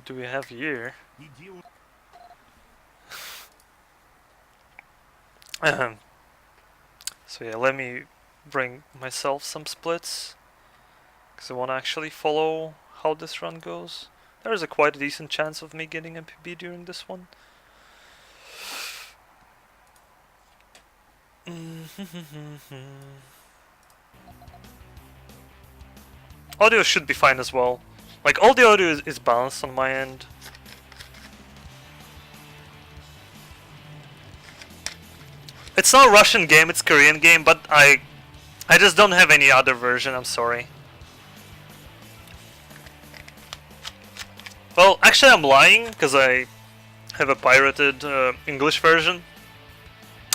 What do we have here? So yeah, let me bring myself some splits, because I want to actually follow how this run goes. There's a quite a decent chance of me getting a PB during this one. Audio should be fine as well. Like, all the audio is balanced on my end. It's not a Russian game, it's a Korean game, but I just don't have any other version, I'm sorry. Well, actually I'm lying, because I have a pirated English version,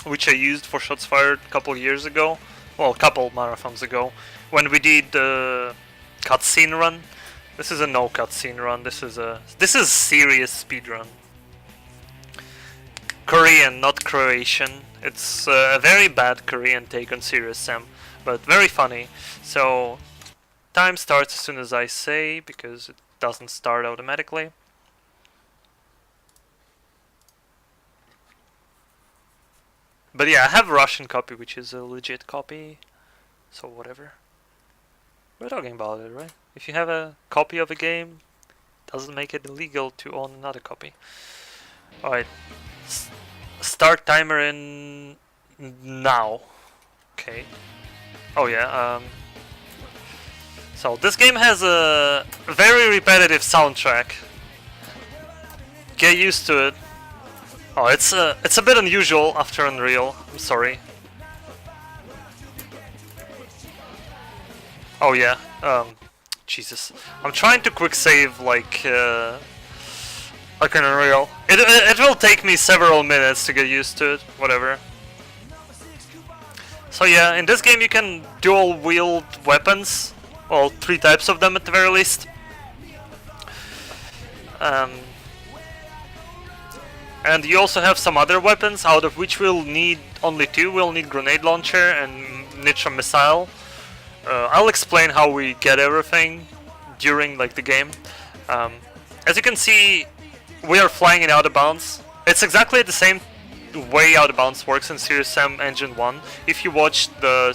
which I used for Shots Fired a couple years ago. Well, a couple marathons ago, when we did the cutscene run. This is a no cutscene run, this is serious speedrun. Korean, not Croatian. It's a very bad Korean take on Serious Sam, but very funny. So, time starts as soon as I say, because it doesn't start automatically. But yeah, I have a Russian copy, which is a legit copy, so whatever. We're talking about it, right? If you have a copy of a game, it doesn't make it illegal to own another copy. Alright. Start timer in now. Okay. Oh yeah, so this game has a very repetitive soundtrack. Get used to it. Oh, it's a bit unusual after Unreal. I'm sorry. Oh yeah. Jesus. I'm trying to quick save like an Unreal. It will take me several minutes to get used to it. Whatever. So yeah, in this game you can dual wield weapons. Well, 3 types of them at the very least. And you also have some other weapons, out of which we'll need only 2. We'll need Grenade Launcher and Nitro Missile. I'll explain how we get everything during like the game. As you can see, we are flying in out of bounds. It's exactly the same way out of bounds works in Serious Sam Engine 1. If you watched the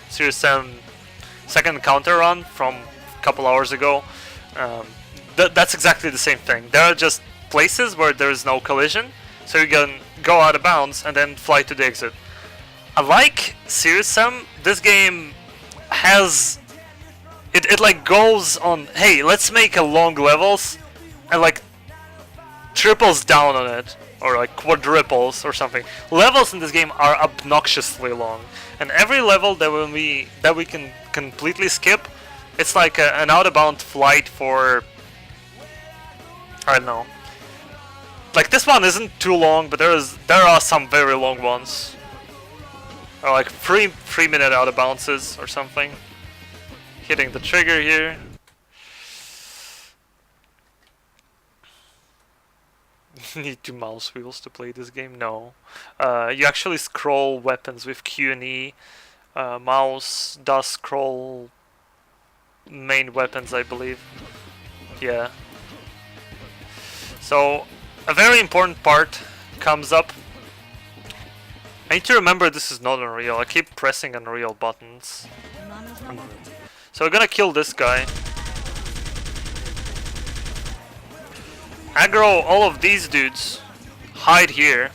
Serious Sam second encounter run from a couple hours ago, that's exactly the same thing. There are just places where there is no collision, so you can go out of bounds and then fly to the exit. Unlike Serious Sam, this game has it like goes on, hey, let's make a long levels, and like triples down on it, or like quadruples or something. Levels in this game are obnoxiously long, and every level that we can completely skip, it's like an out-of-bound flight for, I don't know. Like this one isn't too long, but there are some very long ones. Or like 3-minute out of bounces or something. Hitting the trigger here. You need 2 mouse wheels to play this game? No. You actually scroll weapons with Q and E. Mouse does scroll main weapons, I believe. Yeah. So, a very important part comes up. I need to remember this is not Unreal. I keep pressing Unreal buttons. So we're gonna kill this guy. Aggro all of these dudes. Hide here.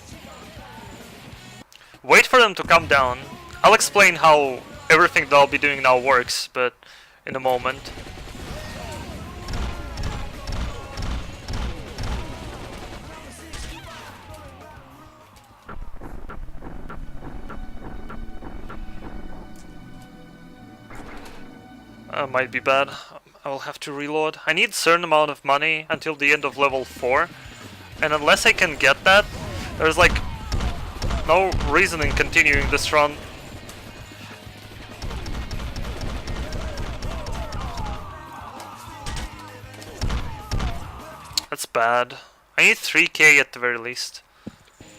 Wait for them to come down. I'll explain how everything that I'll be doing now works, but in a moment. Might be bad. I will have to reload. I need a certain amount of money until the end of level 4. And unless I can get that, there's like no reason in continuing this run. That's bad. I need 3k at the very least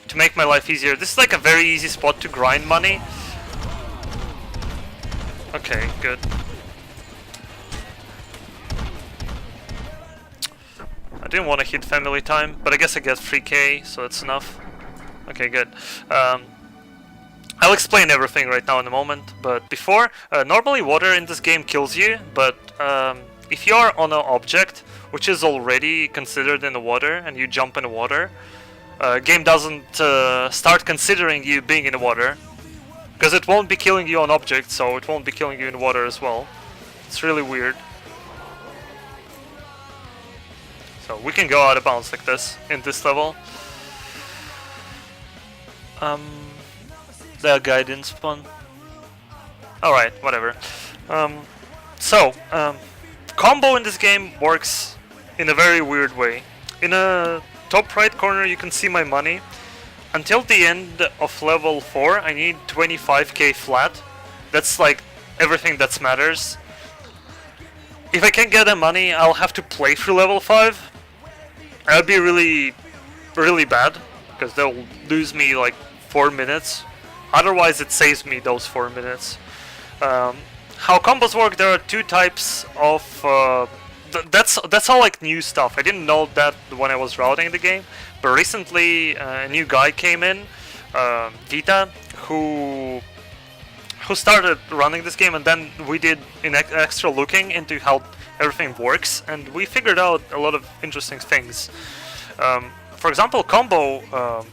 to make my life easier. This is like a very easy spot to grind money. Okay, good. didn't want to hit family time, but I guess I get 3k, so that's enough. Okay, good. I'll explain everything right now in a moment, but before, normally water in this game kills you, but if you are on an object which is already considered in the water and you jump in the water, game doesn't start considering you being in the water, because it won't be killing you on objects, so it won't be killing you in water as well. It's really weird. So we can go out of bounds like this in this level. The guy didn't spawn. Alright, whatever. Combo in this game works in a very weird way. In a top right corner you can see my money. Until the end of level 4 I need 25k flat. That's like everything that matters. If I can't get the money, I'll have to play through level 5. That'd be really bad, because they'll lose me like 4 minutes. Otherwise it saves me those 4 minutes. How combos work, there are 2 types of... that's all like new stuff. I didn't know that when I was routing the game, but recently a new guy came in, Vita, who started running this game, and then we did an extra looking into how everything works, and we figured out a lot of interesting things. For example, combo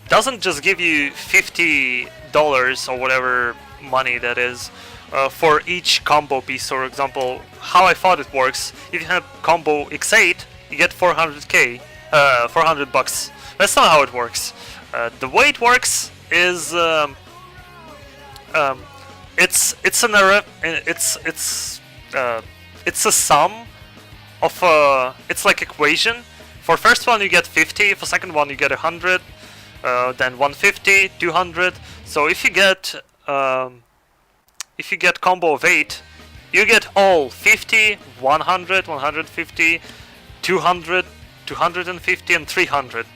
doesn't just give you $50 or whatever money that is for each combo piece. For example, how I thought it works, if you have combo x8 you get 400k, 400 bucks. That's not how it works. The way it works is it's a sum of it's like equation. For first one you get 50, for second one you get 100, then 150, 200. So if you get combo of 8, you get all 50, 100, 150, 200, 250 and 300.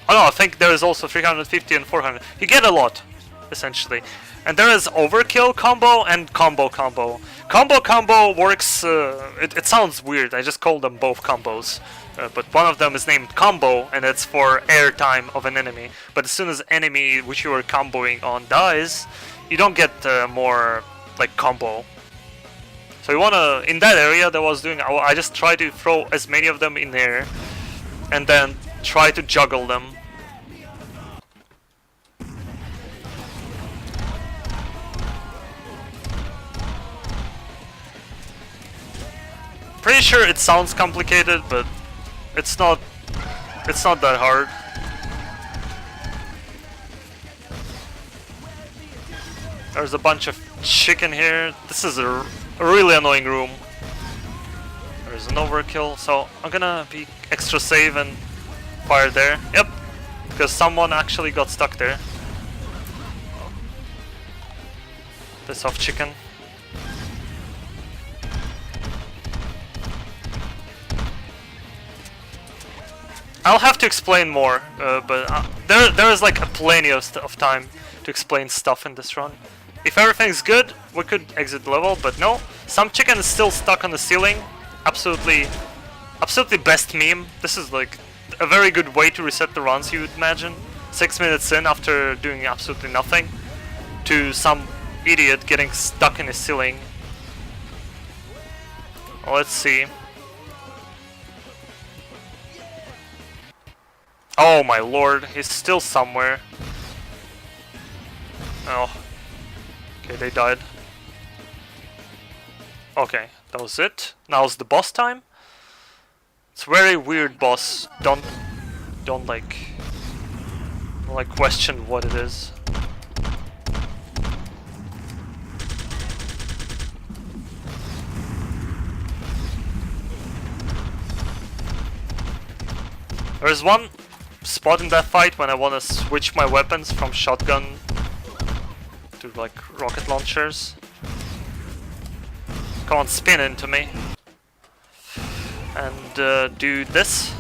Oh no, I think there is also 350 and 400. You get a lot, essentially. And there is overkill combo and combo combo. Combo works, it sounds weird, I just call them both combos. But one of them is named combo, and it's for airtime of an enemy. But as soon as enemy which you are comboing on dies, you don't get more like combo. So you wanna, in that area that I was doing, I just try to throw as many of them in there, and then try to juggle them. Pretty sure it sounds complicated, but it's not that hard. There's a bunch of chicken here. This is a really annoying room. There's an overkill, so I'm gonna be extra safe and fire there. Yep, because someone actually got stuck there. Piss off, chicken. I'll have to explain more, but there is like plenty of time to explain stuff in this run. If everything's good, we could exit the level, but no. Some chicken is still stuck on the ceiling. Absolutely best meme. This is like a very good way to reset the runs, you would imagine. 6 minutes in after doing absolutely nothing, to some idiot getting stuck in the ceiling. Well, let's see. Oh my lord, he's still somewhere. Oh. Okay, they died. Okay, that was it. Now's the boss time. It's very weird, boss. Don't like question what it is. There's one spot in that fight when I want to switch my weapons from shotgun to like rocket launchers. Come on, spin into me. And do this.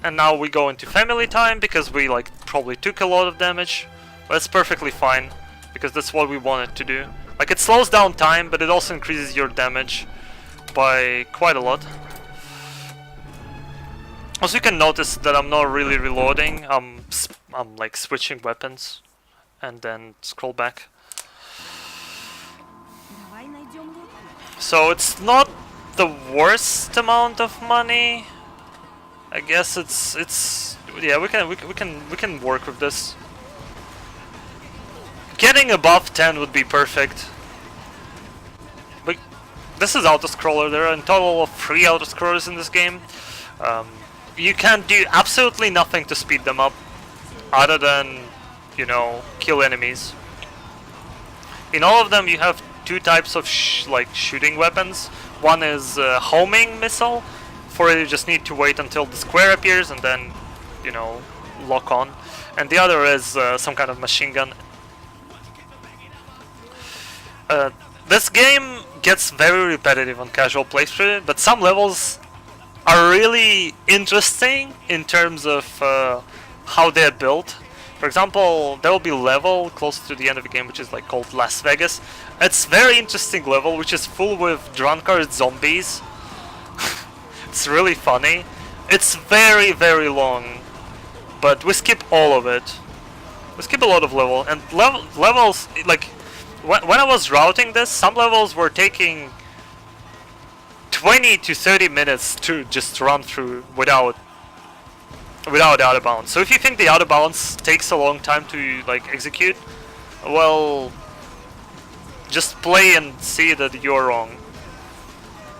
And now we go into family time because we like probably took a lot of damage. But it's perfectly fine because that's what we wanted to do. Like, it slows down time, but it also increases your damage by quite a lot. Also, you can notice that I'm not really reloading. I'm like switching weapons, and then scroll back. So it's not the worst amount of money. I guess it's yeah, we can work with this. Getting above 10 would be perfect. But this is auto-scroller. There are in total of 3 auto-scrollers in this game. You can do absolutely nothing to speed them up, other than, you know, kill enemies. In all of them, you have 2 types of shooting weapons. One is homing missile. For it, you just need to wait until the square appears and then, you know, lock on. And the other is some kind of machine gun. This game gets very repetitive on casual playthrough, but some levels are really interesting in terms of how they're built. For example, there will be a level close to the end of the game which is like called Las Vegas. It's a very interesting level which is full with drunkard zombies. It's really funny. It's very, very long, but we skip all of it. We skip a lot of levels, and levels, like, when I was routing this, some levels were taking 20 to 30 minutes to just run through without out of bounds. So if you think the out of bounds takes a long time to like execute, well, just play and see that you're wrong.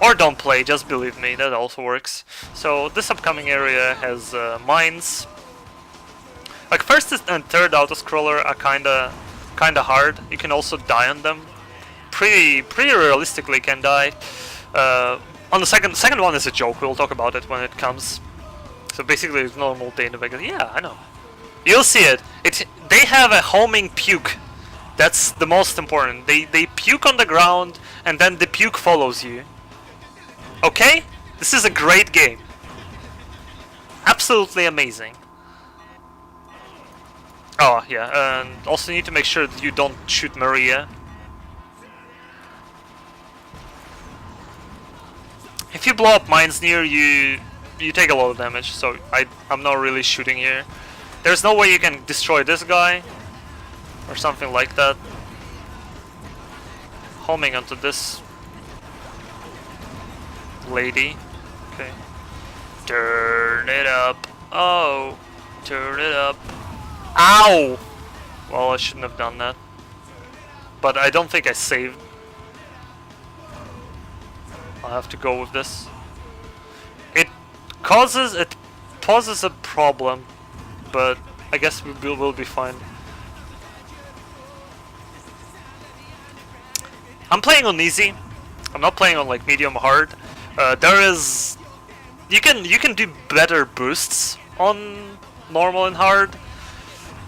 Or don't play, just believe me, that also works. So this upcoming area has mines. Like first and third auto-scroller are kinda hard. You can also die on them. Pretty realistically can die. On the second one is a joke. We'll talk about it when it comes. So basically, it's normal day in Vegas. Yeah, I know. You'll see it. They have a homing puke. That's the most important. They puke on the ground, and then the puke follows you. Okay? This is a great game. Absolutely amazing. Oh, yeah, and also need to make sure that you don't shoot Maria. If you blow up mines near you, you take a lot of damage, so I'm not really shooting here. There's no way you can destroy this guy, or something like that. Homing onto this lady. Okay. Turn it up. Oh, turn it up. Ow! Well, I shouldn't have done that. But I don't think I saved. I'll have to go with this. It poses a problem, but I guess we'll be fine. I'm playing on easy. I'm not playing on like medium hard. You can do better boosts on normal and hard,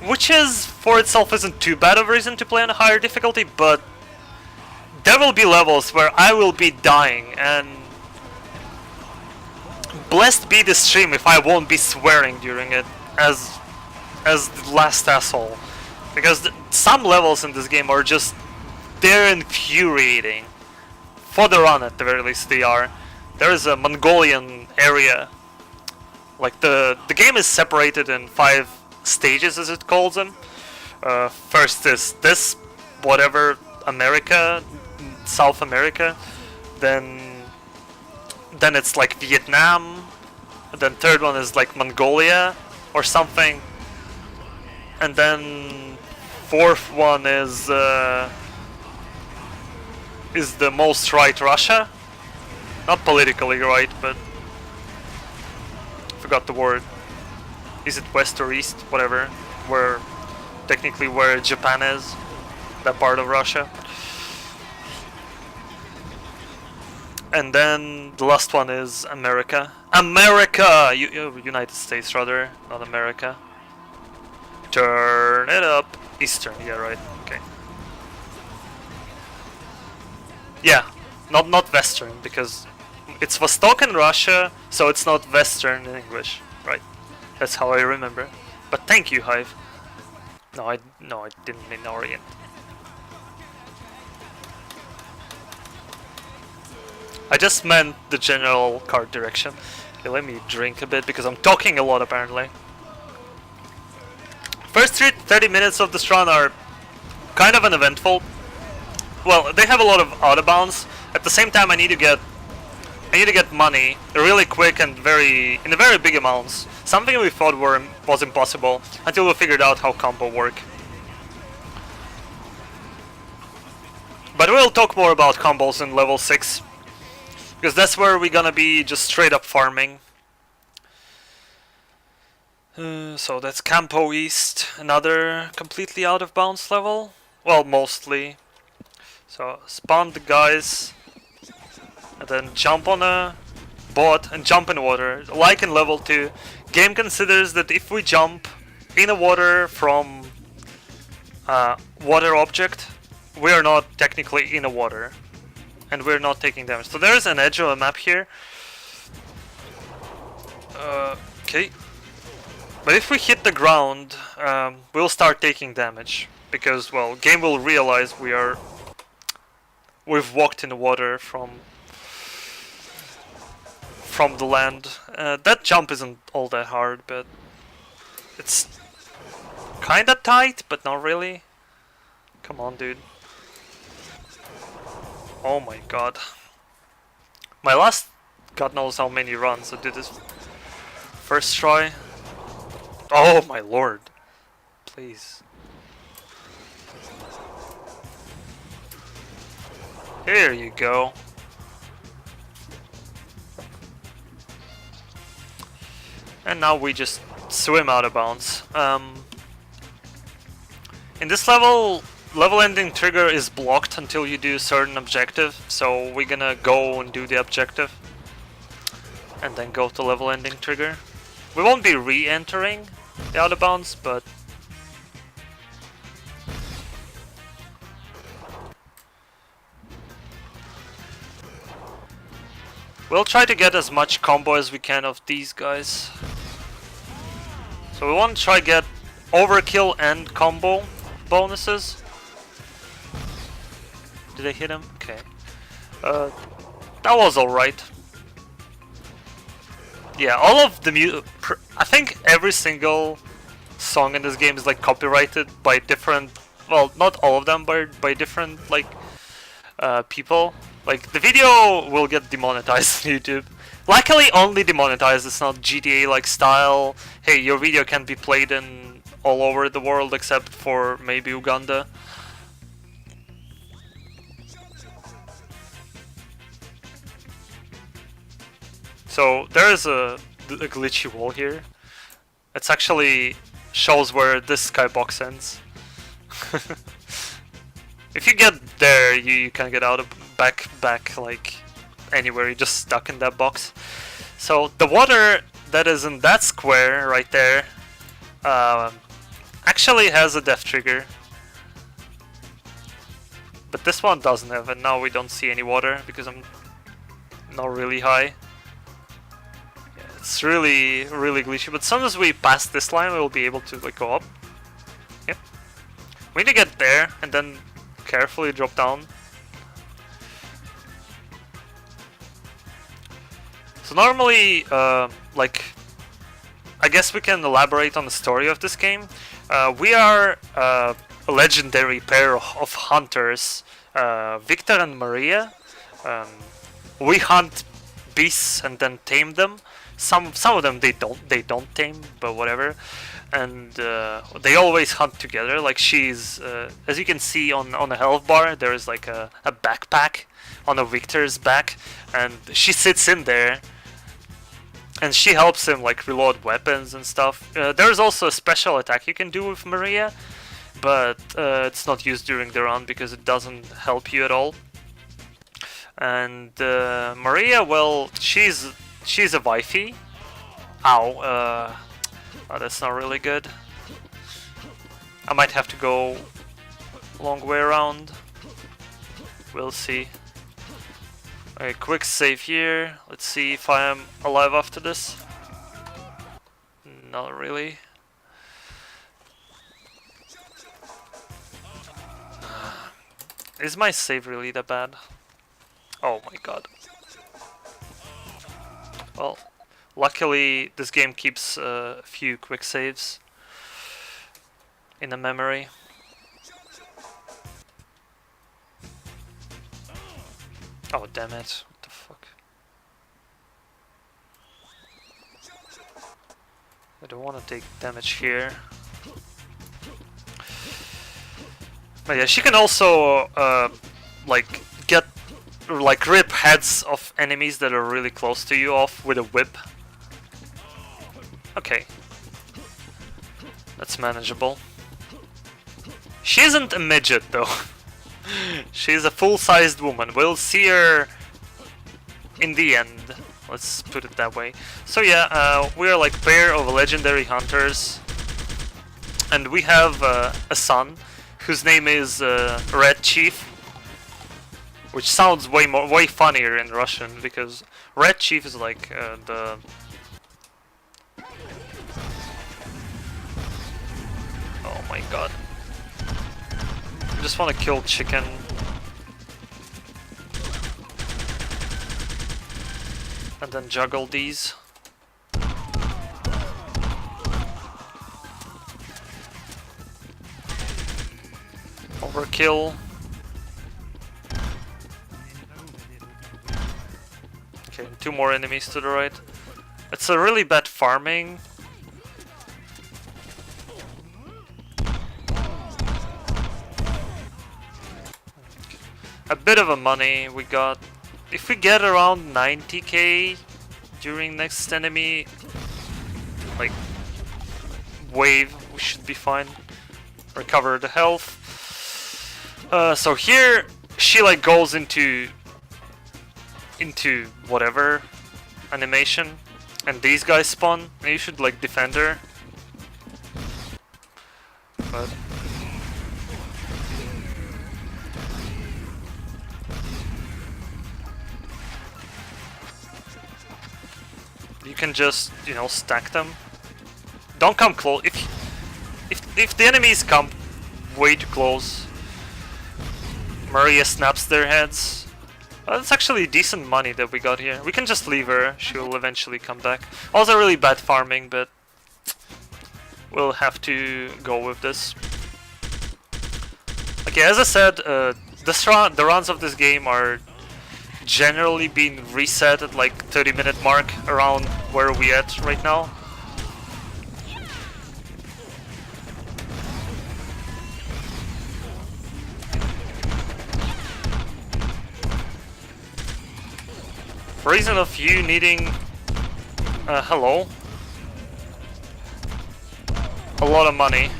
which is for itself isn't too bad of a reason to play on a higher difficulty, but there will be levels where I will be dying, and blessed be the stream if I won't be swearing during it as the last asshole, because some levels in this game are just, they're infuriating. For the run, at the very least, they are. There is a Mongolian area. Like the game is separated in 5 stages, as it calls them. First is this, whatever, America, South America. Then it's like Vietnam. Then third one is like Mongolia or something. And then fourth one is the most right Russia. Not politically right, but forgot the word. Is it west or east? Whatever. Where technically where Japan is, that part of Russia. And then the last one is America. America! United States rather, not America. Turn it up. Eastern, yeah, right. Okay. Yeah, not Western, because it's Vostok in Russia, so it's not Western in English, right? That's how I remember. But thank you, Hive. No, I didn't mean Orient. I just meant the general card direction. Okay, let me drink a bit because I'm talking a lot apparently. First 30 minutes of this run are kind of uneventful. Well, they have a lot of out of bounds. At the same time, I need to get money really quick and in very big amounts. Something we thought was impossible until we figured out how combo work. But we'll talk more about combos in level 6, because that's where we're gonna be just straight up farming. So that's Campo East, another completely out of bounds level. Well, mostly. So spawn the guys, and then jump on a boat and jump in water. Like in level 2, game considers that if we jump in a water from water object, we are not technically in a water, and we're not taking damage. So there's an edge of a map here. Okay. But if we hit the ground, we'll start taking damage, because, well, game will realize we've walked in the water from the land. That jump isn't all that hard, but it's kinda tight, but not really. Come on, dude. Oh my god. My last god knows how many runs I did this first try. Oh my lord. Please. Here you go. And now we just swim out of bounds. In this level ending trigger is blocked until you do a certain objective, so we're gonna go and do the objective and then go to level ending trigger. We won't be re-entering the out of bounds, but we'll try to get as much combo as we can of these guys. So we want to try get overkill and combo bonuses. Did I hit him? Okay. That was alright. Yeah, all of the I think every single song in this game is like copyrighted by different, well, not all of them, but by different like people. Like the video will get demonetized on YouTube. Luckily, only demonetized. It's not GTA like style. Hey, your video can be played in all over the world except for maybe Uganda. So there is a glitchy wall here. It's actually shows where this skybox ends. If you get there, you can get out of back like anywhere. You're just stuck in that box. So the water that is in that square right there actually has a death trigger, but this one doesn't have. And now we don't see any water because I'm not really high. It's really glitchy, but as soon as we pass this line, we'll be able to like go up. Yep. We need to get there and then carefully drop down. So normally, like, I guess we can elaborate on the story of this game. We are a legendary pair of hunters, Victor and Maria. We hunt beasts and then tame them. Some of them they don't tame, but whatever. And they always hunt together. Like she's, as you can see on a health bar, there is like a backpack on a Victor's back, and she sits in there, and she helps him like reload weapons and stuff. There's also a special attack you can do with Maria, but it's not used during the run because it doesn't help you at all. And Maria, well, she's a wifey. Ow, oh, that's not really good. I might have to go a long way around. We'll see. Alright, quick save here. Let's see if I am alive after this. Not really. Is my save really that bad? Oh my god. Well, Luckily, this game keeps a few quick saves in the memory. Oh, damn it. What the fuck? I don't want to take damage here. But yeah, she can also like get like rip heads of enemies that are really close to you off with a whip. Okay. That's manageable. She isn't a midget though. She's a full-sized woman. We'll see her in the end. Let's put it that way. So yeah, we are like pair of legendary hunters. And we have a son whose name is Red Chief. Which sounds way funnier in Russian because Red Chief is like the... Oh my god. I just want to kill chicken. And then juggle these. Overkill. Okay, 2 more enemies to the right. It's a really bad farming. A bit of a money we got. If we get around 90k during next enemy like wave, we should be fine. Recover the health. So here she like goes into whatever animation, and these guys spawn, and you should like defend her. But you can just, you know, stack them. Don't come close. If the enemies come way too close, Maria snaps their heads. That's actually decent money that we got here. We can just leave her. She will eventually come back. Also really bad farming, but we'll have to go with this. Okay, as I said, the runs of this game are generally being reset at like 30-minute mark around where we at right now. For reason of you needing hello, a lot of money.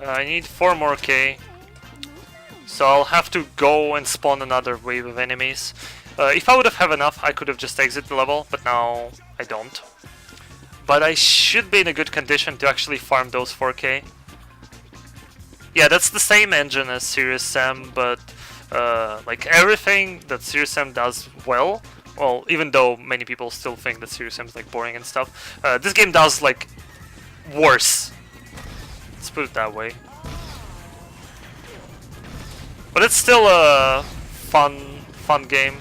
I need 4 more K, so I'll have to go and spawn another wave of enemies. If I would have enough, I could have just exited the level, but now I don't. But I should be in a good condition to actually farm those 4K. Yeah, that's the same engine as Serious Sam, but like everything that Serious Sam does well, even though many people still think that Serious Sam is like boring and stuff, this game does like worse. Let's put it that way. But it's still a fun game.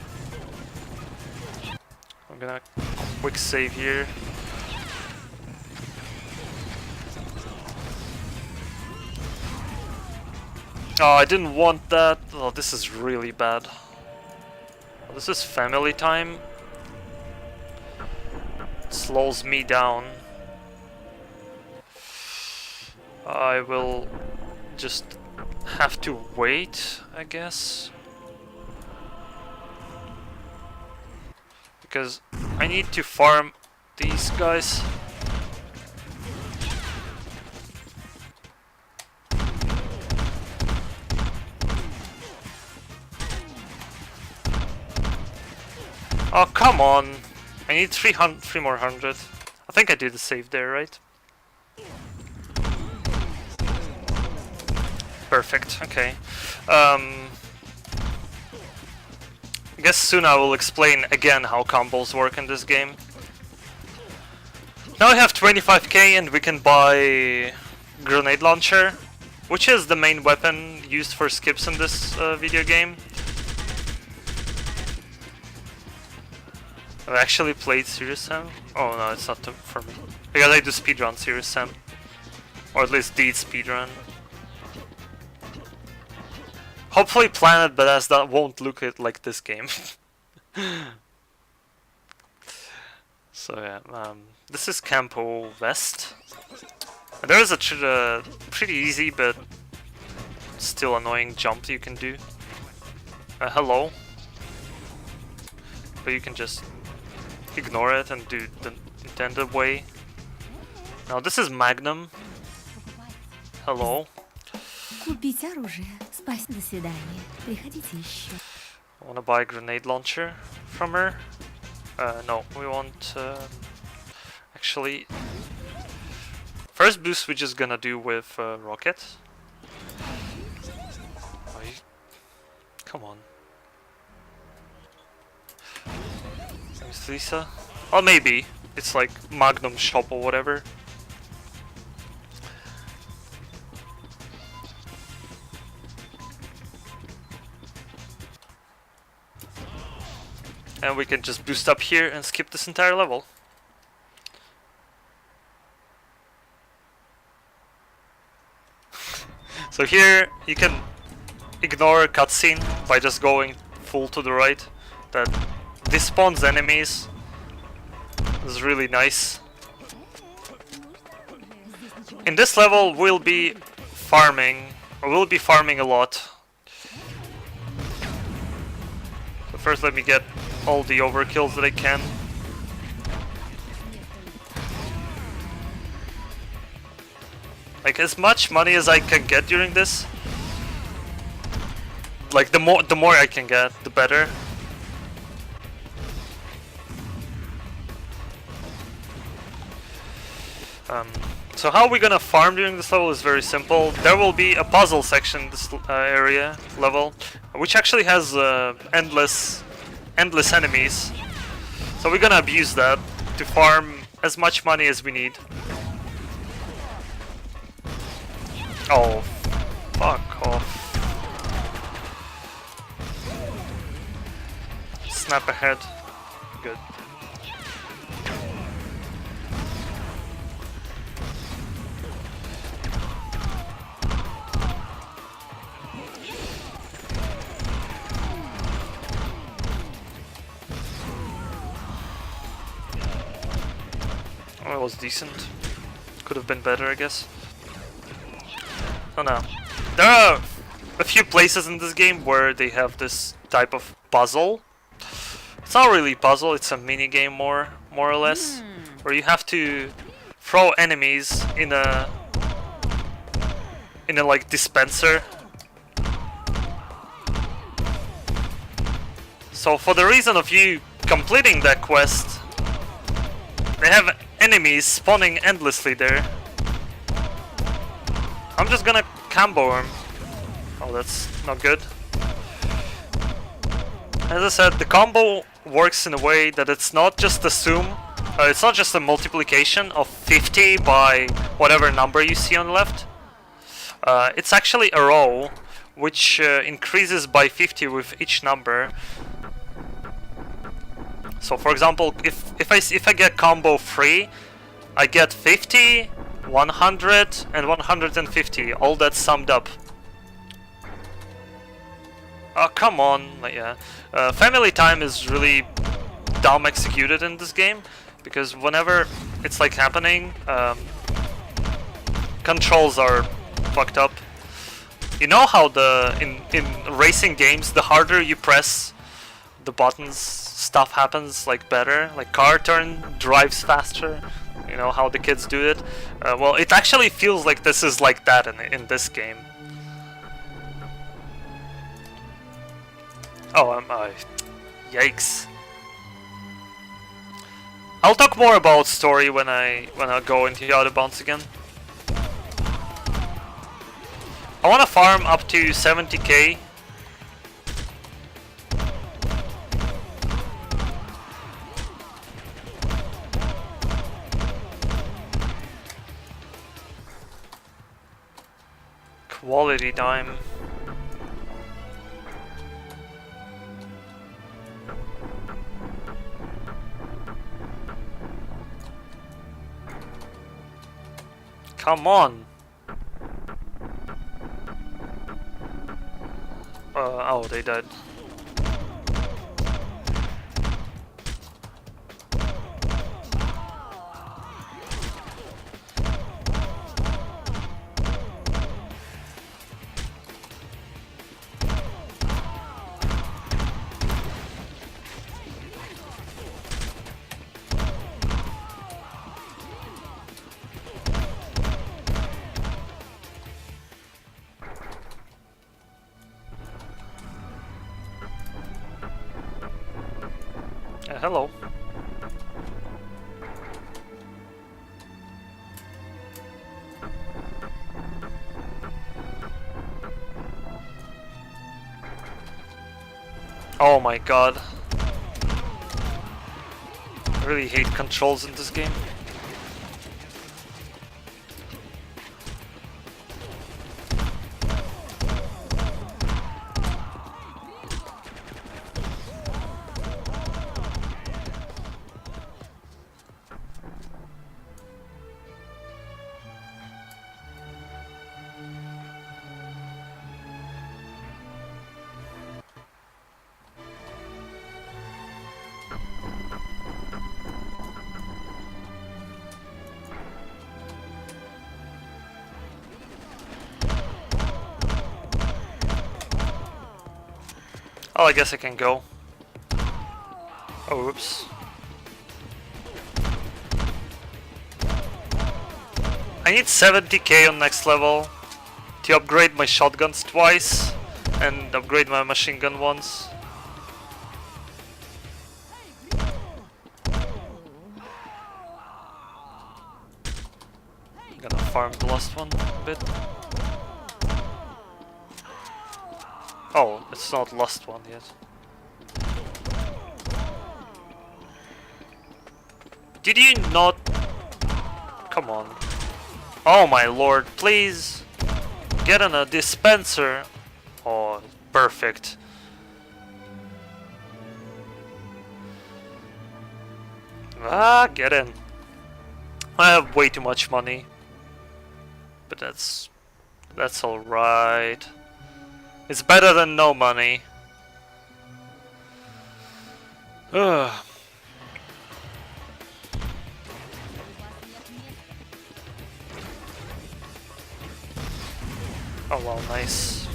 I'm gonna quick save here. Oh, I didn't want that. Oh, this is really bad. Oh, this is family time. It slows me down. I will just have to wait, I guess. Because I need to farm these guys. Oh, come on! I need 3 more hundred. I think I did the save there, right? Perfect, okay. I guess soon I will explain again how combos work in this game. Now I have 25k and we can buy grenade launcher, which is the main weapon used for skips in this video game. I've actually played Serious Sam. Oh no, it's not for me. Because I do speedrun Serious Sam. Or at least did speedrun. Hopefully Planet Bethesda won't look like this game. So yeah, this is Campo West. And there is a pretty easy but still annoying jump you can do. Hello. But you can just ignore it and do the intended way. Now this is Magnum. Hello. Купить оружие. Спасибо, до свидания. Приходите еще. I wanna buy a grenade launcher from her. No, we want actually first boost we're just gonna do with rocket. Oh, come on. Miss Lisa? Or maybe it's like Magnum shop or whatever. And we can just boost up here and skip this entire level. So here you can ignore a cutscene by just going full to the right. That despawns enemies. This is really nice. In this level we'll be farming a lot. So first let me get all the overkills that I can. Like as much money as I can get during this. Like the more I can get, the better. So how we're gonna farm during this level is very simple. There will be a puzzle section this area level, which actually has endless enemies. So we're gonna abuse that to farm as much money as we need. Oh, fuck off. Snap ahead. Good. Oh, it was decent. Could have been better, I guess. Oh no. There are a few places in this game where they have this type of puzzle. It's not really a puzzle, it's a mini game more or less, where you have to throw enemies in a like dispenser. So for the reason of you completing that quest, they have enemies spawning endlessly there. I'm just gonna combo him. Oh, that's not good. As I said, the combo works in a way that it's not just a sum, it's not just a multiplication of 50 by whatever number you see on the left. It's actually a row which increases by 50 with each number. So for example, if I get combo 3, I get 50, 100 and 150, all that summed up. Oh, come on. Yeah. Family time is really dumb executed in this game, because whenever it's like happening, controls are fucked up. You know how in racing games, the harder you press the buttons, stuff happens like better, like car turn drives faster. You know how the kids do it. Well, it actually feels like this is like that in this game. Oh, yikes. I'll talk more about story when I go into the Outer Bounds again. I wanna farm up to 70k. Quality time. Come on. Oh, they died. Hello. Oh my god. I really hate controls in this game. Oh, I guess I can go. Oh, oops. I need 70k on next level to upgrade my shotguns twice and upgrade my machine gun once. I'm gonna farm the last one a bit. Oh, it's not lost one yet. Did you not? Come on. Oh my lord, please get on a dispenser. Oh, perfect. Ah, get in. I have way too much money. But that's alright. It's better than no money. Ugh. Oh wow, nice.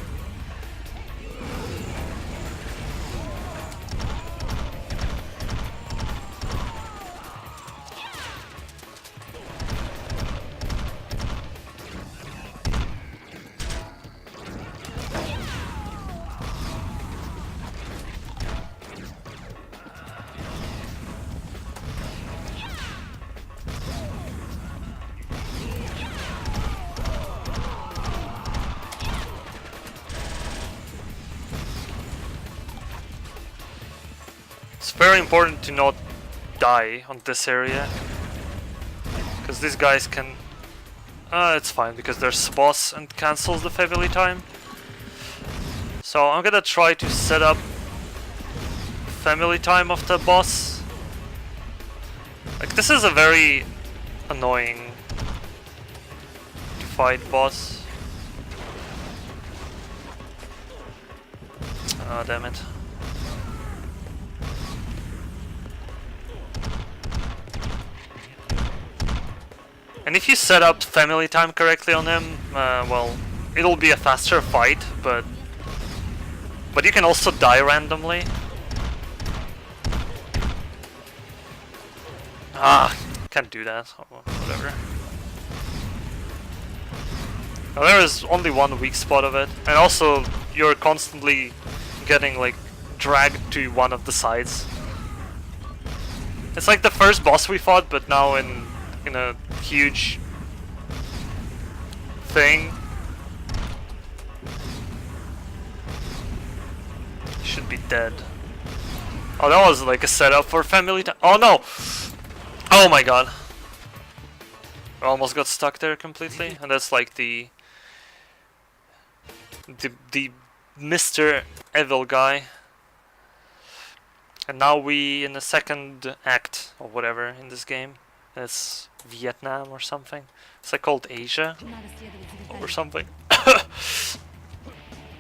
It's very important to not die on this area, because these guys can... it's fine, because there's boss and cancels the family time. So I'm gonna try to set up family time of the boss. Like, this is a very annoying to fight boss. Ah, damn it. And if you set up family time correctly on him, well, it'll be a faster fight, but you can also die randomly. Ah, can't do that. Oh, whatever. Now, there is only one weak spot of it, and also you're constantly getting like dragged to one of the sides. It's like the first boss we fought, but now in a huge thing. Should be dead. Oh, that was like a setup for family time. Oh no! Oh my god. I almost got stuck there completely, and that's like the the Mr. Evil guy. And now we in the second act or whatever in this game. It's Vietnam or something. It's like called Asia or something.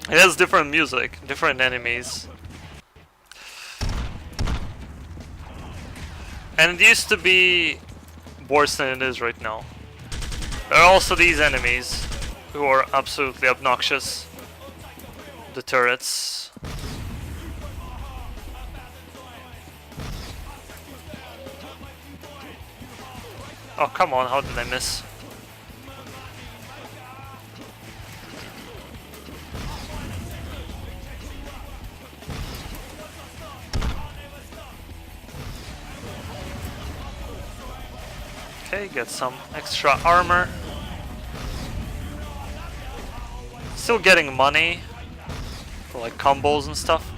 It has different music, different enemies. And it used to be worse than it is right now. There are also these enemies who are absolutely obnoxious. The turrets. Oh, come on, how did I miss? Okay, get some extra armor. Still getting money for like combos and stuff.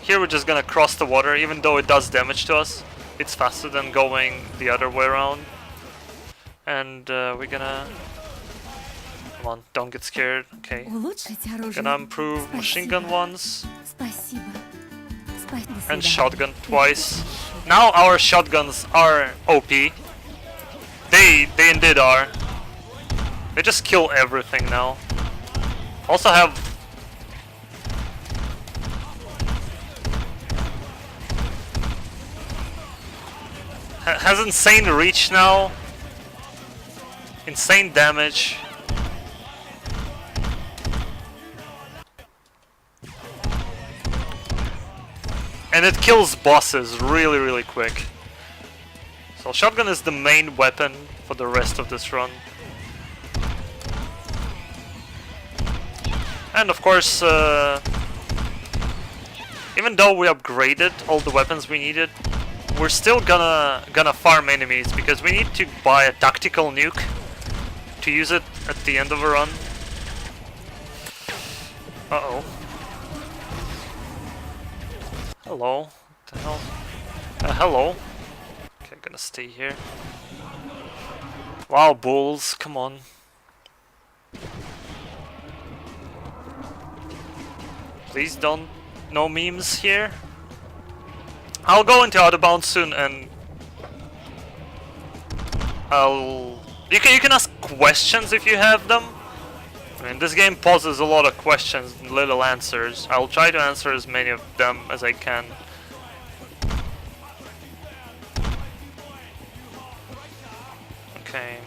Here we're just gonna cross the water, even though it does damage to us. It's faster than going the other way around. And we're gonna... Come on, don't get scared. Okay. Gonna improve machine gun once. And shotgun twice. Now our shotguns are OP. They indeed are. They just kill everything now. Also have... has insane reach now. Insane damage. And it kills bosses really, really quick. So shotgun is the main weapon for the rest of this run. And of course, even though we upgraded all the weapons we needed, we're still gonna farm enemies because we need to buy a tactical nuke to use it at the end of a run. Uh-oh. Hello. What the hell? Hello. Okay, I'm gonna stay here. Wow, bulls, come on. Please don't... no memes here. I'll go into Out of Bounds soon and... You can ask questions if you have them. I mean, this game poses a lot of questions and little answers. I'll try to answer as many of them as I can. Okay.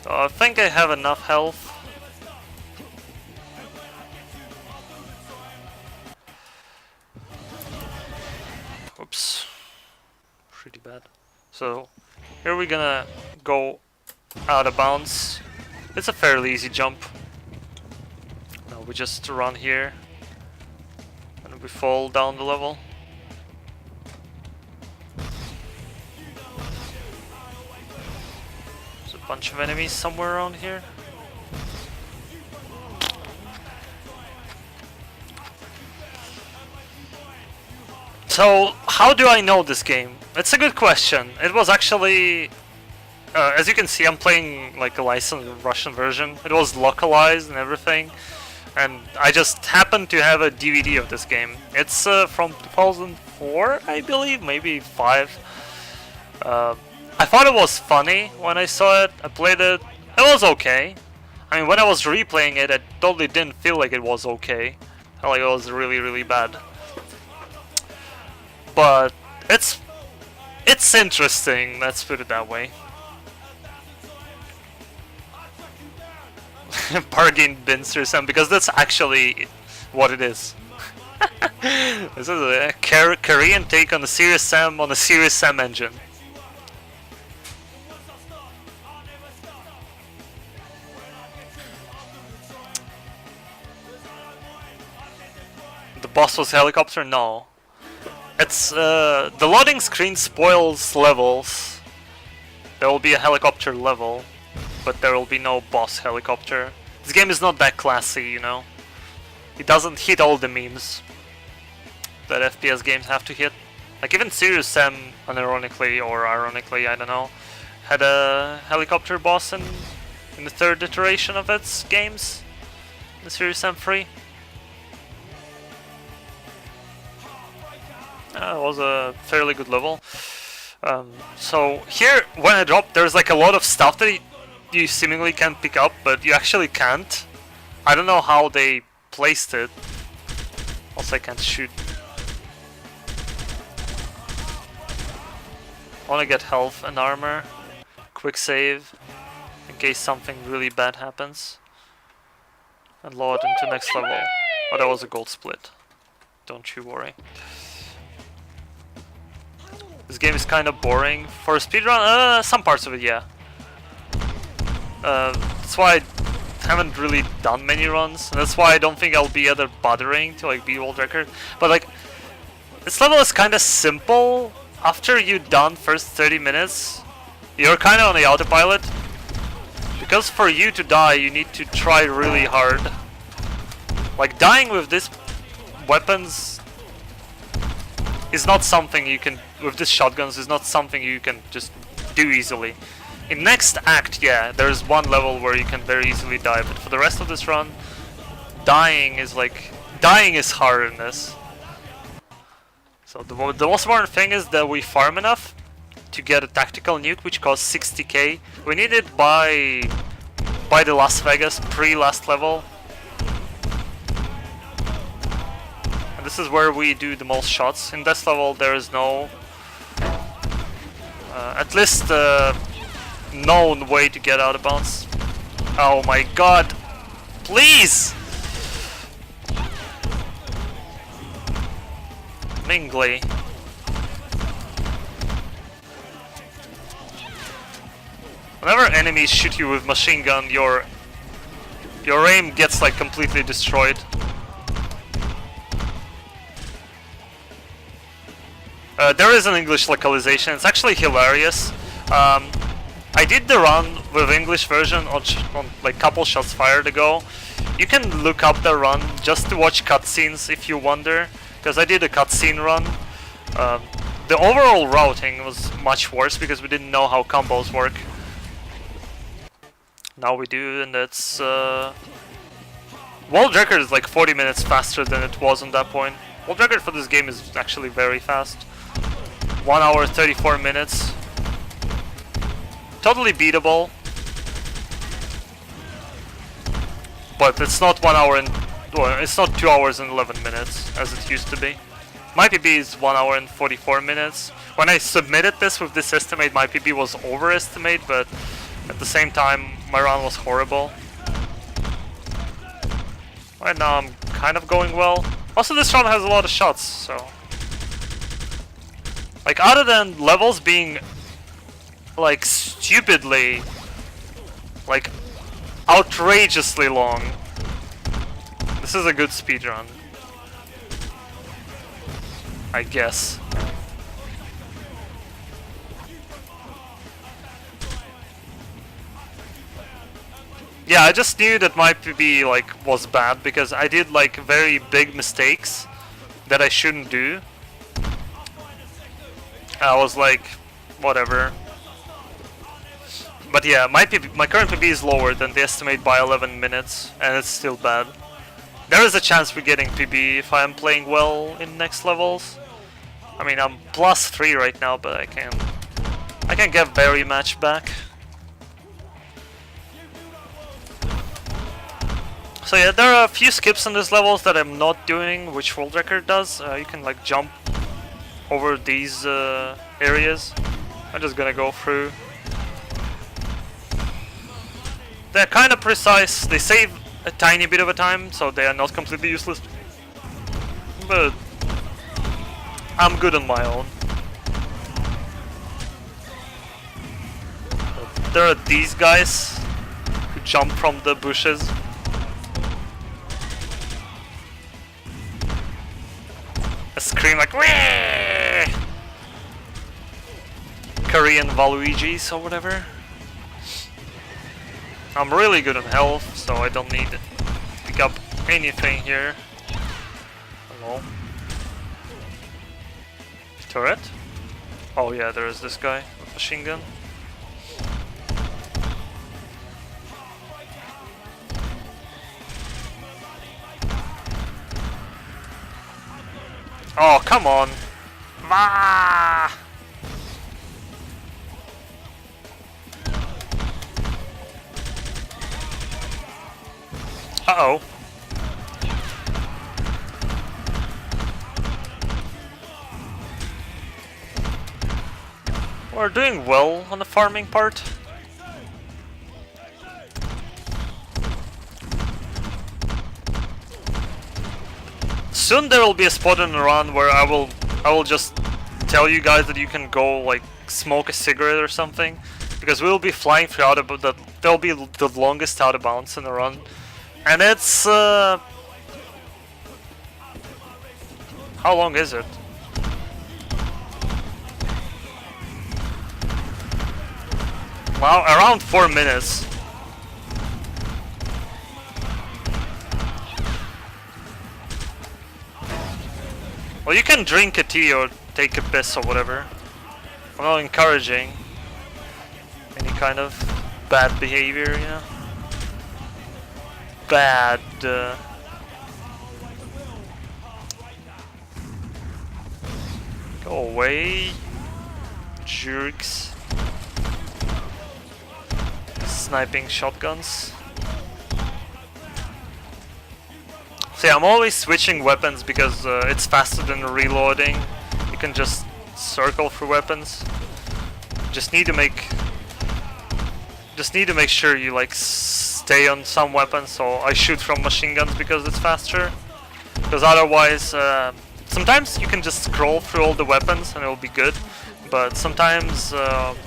So I think I have enough health. Oops. Pretty bad. So here we're gonna go out of bounds. It's a fairly easy jump. Now we just run here and we fall down the level. There's a bunch of enemies somewhere around here. So, how do I know this game? It's a good question. It was actually... as you can see, I'm playing like a licensed Russian version. It was localized and everything. And I just happened to have a DVD of this game. It's from 2004, I believe, maybe 5. I thought it was funny when I saw it. I played it. It was okay. I mean, when I was replaying it, I totally didn't feel like it was okay. I felt like it was really, really bad. But it's interesting, let's put it that way. Bargain bin Tezur0, because that's actually what it is. This is a Korean take on the Serious Sam on a Serious Sam engine. The boss was a helicopter? No. It's the loading screen spoils levels. There will be a helicopter level, but there will be no boss helicopter. This game is not that classy, you know. It doesn't hit all the memes that FPS games have to hit. Like even Serious Sam, unironically or ironically, I don't know, had a helicopter boss in the third iteration of its games, the Series M3. It was a fairly good level. So here, when I drop, there's like a lot of stuff that you seemingly can pick up, but you actually can't. I don't know how they placed it. Also, I can't shoot. I want to get health and armor. Quick save in case something really bad happens. And load into next level. Oh, that was a gold split. Don't you worry. This game is kind of boring. For a speedrun, some parts of it, yeah. That's why I haven't really done many runs. And that's why I don't think I'll be either bothering to like beat world record. But like, this level is kind of simple. After you've done first 30 minutes, you're kind of on the autopilot. Because for you to die, you need to try really hard. Like, dying with these weapons is not something you can... with these shotguns is not something you can just do easily. In next act, yeah, there's one level where you can very easily die, but for the rest of this run, dying is like... dying is hard in this. So the most important thing is that we farm enough to get a tactical nuke, which costs 60k. We need it by the Las Vegas pre-last level. And this is where we do the most shots. In this level there is no... at least known way to get out of bounds. Oh my god! Please! Mingly. Whenever enemies shoot you with machine gun, your aim gets like completely destroyed. There is an English localization. It's actually hilarious. I did the run with English version on like couple shots fired ago. You can look up the run just to watch cutscenes if you wonder. Because I did a cutscene run. The overall routing was much worse because we didn't know how combos work. Now we do, and that's... world record is like 40 minutes faster than it was on that point. World record for this game is actually very fast. 1 hour 34 minutes. Totally beatable. But it's not 1 hour and... well, it's not 2 hours and 11 minutes as it used to be. My PB is 1 hour and 44 minutes. When I submitted this with this estimate, my PB was overestimate, but at the same time, my run was horrible. Right now I'm kind of going well. Also, this run has a lot of shots, so... like, other than levels being... like, stupidly... like, outrageously long. This is a good speedrun. I guess. Yeah, I just knew that my PB like was bad because I did like very big mistakes that I shouldn't do. I was like, whatever. But yeah, my current PB is lower than the estimate by 11 minutes, and it's still bad. There is a chance for getting PB if I am playing well in next levels. I mean, I'm +3 right now, but I can get very match back. So yeah, there are a few skips in these levels that I'm not doing, which world record does. You can like jump over these areas. I'm just gonna go through. They're kind of precise. They save a tiny bit of a time, so they are not completely useless. But I'm good on my own. There are these guys who jump from the bushes. I scream like Wee! Korean Waluigis or whatever. I'm really good on health, so I don't need to pick up anything here. Hello. Turret? Oh yeah, there is this guy with machine gun. Oh, come on. Ah! Uh-oh. We're doing well on the farming part. Soon there will be a spot in the run where I will just tell you guys that you can go like smoke a cigarette or something, because we'll be flying through out of that. There'll be the longest out of bounds in the run, and it's how long is it? Wow, around 4 minutes. Well, you can drink a tea or take a piss or whatever. I'm not encouraging any kind of bad behavior, you know? Bad, Go away, jerks. Sniping shotguns. See, I'm always switching weapons because it's faster than reloading. You can just circle for weapons. Just need to make sure you like stay on some weapons. So I shoot from machine guns because it's faster. Because otherwise, sometimes you can just scroll through all the weapons and it'll be good. But sometimes,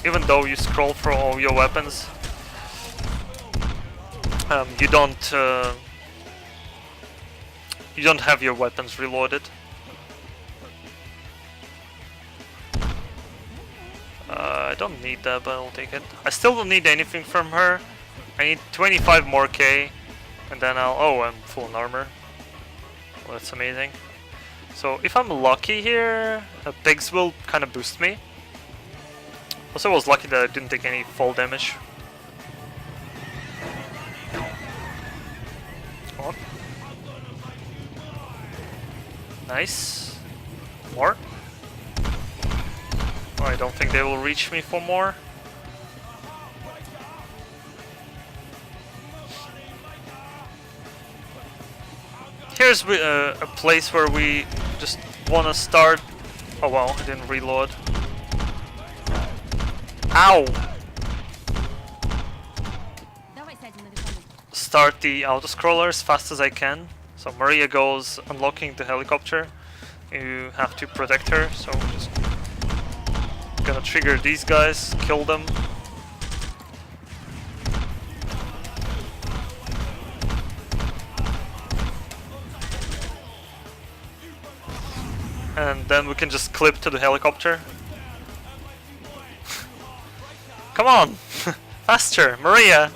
even though you scroll through all your weapons, you don't have your weapons reloaded. I don't need that, but I'll take it. I still don't need anything from her. I need 25 more K, and then oh, I'm full in armor. Well, that's amazing. So if I'm lucky here, pigs will kind of boost me. Also, I was lucky that I didn't take any fall damage. Oh. Nice. More. Oh, I don't think they will reach me for more. Here's a place where we just want to start. Oh wow, I didn't reload. Ow! Start the auto-scroller as fast as I can. So Maria goes unlocking the helicopter. You have to protect her, so we're just gonna trigger these guys, kill them. And then we can just clip to the helicopter. Come on! Faster! Maria!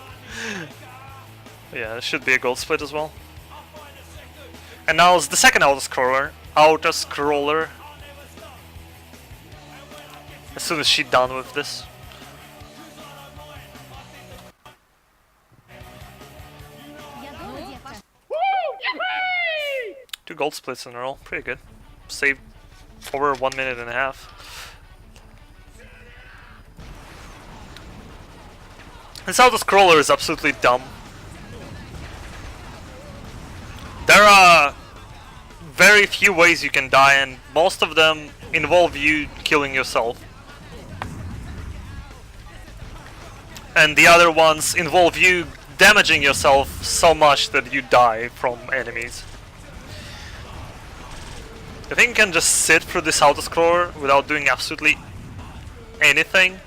Yeah, it should be a gold split as well. And now it's the second auto-scroller. Auto-scroller. As soon as she's done with this. Two gold splits in a row, pretty good. Saved over 1 minute and a half. This auto-scroller is absolutely dumb. There are very few ways you can die, and most of them involve you killing yourself. And the other ones involve you damaging yourself so much that you die from enemies. I think you can just sit through this auto-scroller without doing absolutely anything.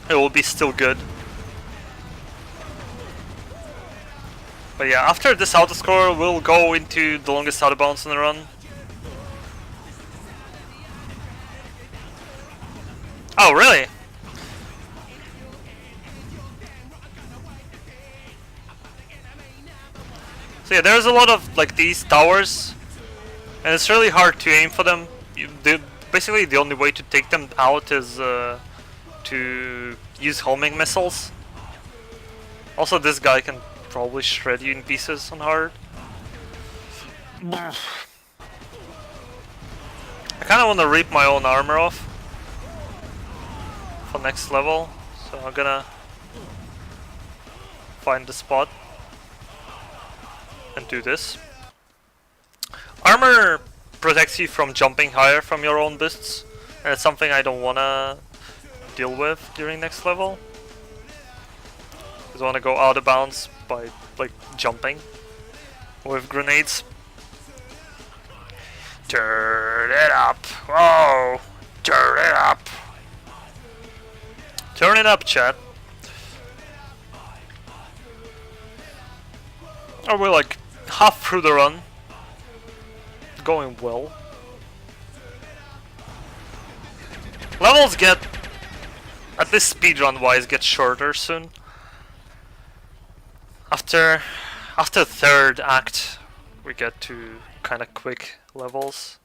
It will be still good. But yeah, after this auto-scroller, we'll go into the longest out of bounds in the run. Oh, really? So yeah, there's a lot of like these towers, and it's really hard to aim for them. Basically, the only way to take them out is to use homing missiles. Also, this guy can probably shred you in pieces on hard. kind of want to rip my own armor off for next level, so I'm gonna find the spot and do this. Armor protects you from jumping higher from your own busts, and it's something I don't wanna deal with during next level. Because I wanna go out of bounds by like jumping with grenades. Turn it up! Whoa! Turn it up! Turn it up, chat. Oh, we're like half through the run. Going well. Levels get, at least speedrun wise, get shorter soon. After third act, we get to kind of quick levels.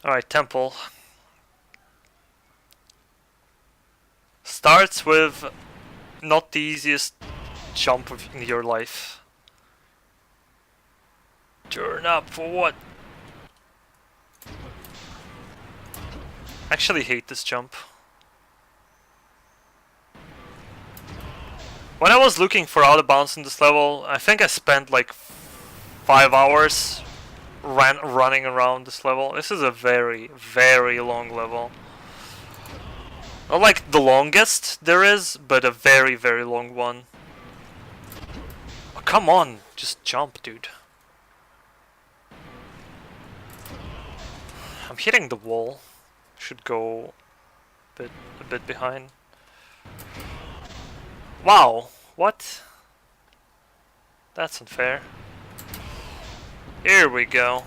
Alright, temple. Starts with not the easiest jump in your life. Turn up for what? Actually hate this jump. When I was looking for out of bounds in this level, I think I spent like 5 hours running around this level. This is a very, very long level. Not like the longest there is, but a very, very long one. Oh, come on, just jump, dude. I'm hitting the wall. Should go a bit behind. Wow, what? That's unfair. Here we go.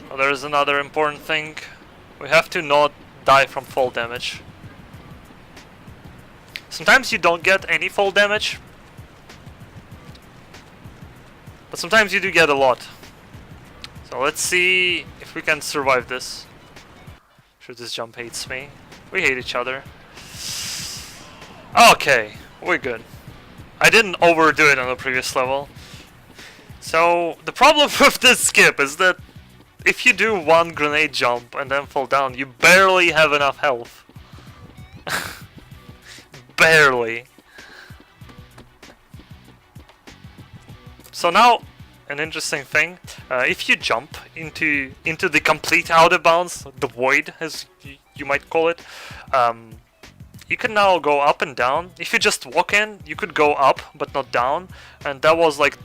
Oh, there's another important thing. We have to not die from fall damage. Sometimes you don't get any fall damage, but sometimes you do get a lot. So let's see if we can survive this. Sure, this jump hates me. We hate each other. Okay, we're good. I didn't overdo it on the previous level. So the problem with this skip is that if you do one grenade jump and then fall down, you barely have enough health. Barely. So now, an interesting thing, if you jump into the complete out of bounds, the void as you might call it, you can now go up and down. If you just walk in, you could go up but not down, and that was like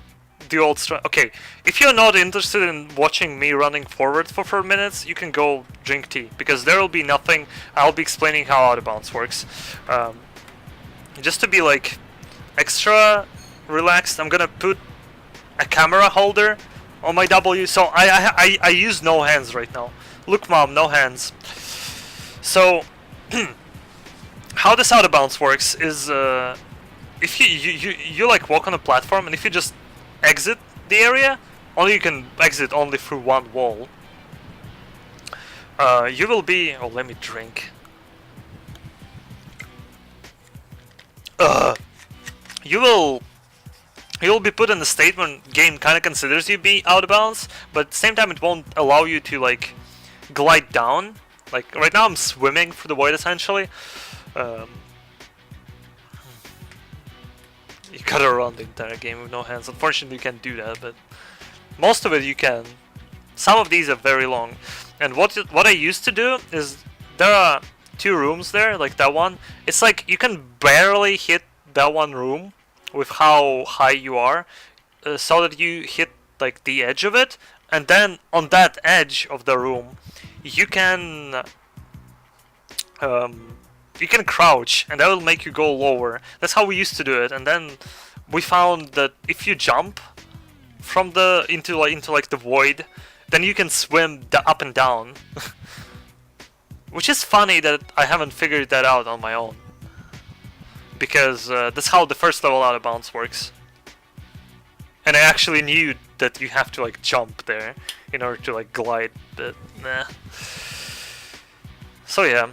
the old okay, if you're not interested in watching me running forward for 4 minutes, you can go drink tea, because there will be nothing. I'll be explaining how out of bounds works. Just to be like extra relaxed, I'm gonna put a camera holder on my W, so I use no hands right now. Look, mom, no hands. So how this out of bounds works is if you like walk on a platform, and if you just exit the area, only you can exit only through one wall. You will be. Oh, let me drink. You will be put in a state when game kind of considers you be out of bounds, but at the same time it won't allow you to like glide down. Like right now I'm swimming through the void essentially. You gotta run the entire game with no hands. Unfortunately you can't do that, but most of it you can. Some of these are very long. And what I used to do is, there are 2 rooms there, like that one. It's like you can barely hit that one room with how high you are, so that you hit like the edge of it, and then on that edge of the room you can crouch, and that will make you go lower. That's how we used to do it, and then we found that if you jump from the into like the void, then you can swim up and down. Which is funny that I haven't figured that out on my own, because that's how the first level out of bounds works. And I actually knew that you have to like jump there in order to like glide, but nah. So yeah.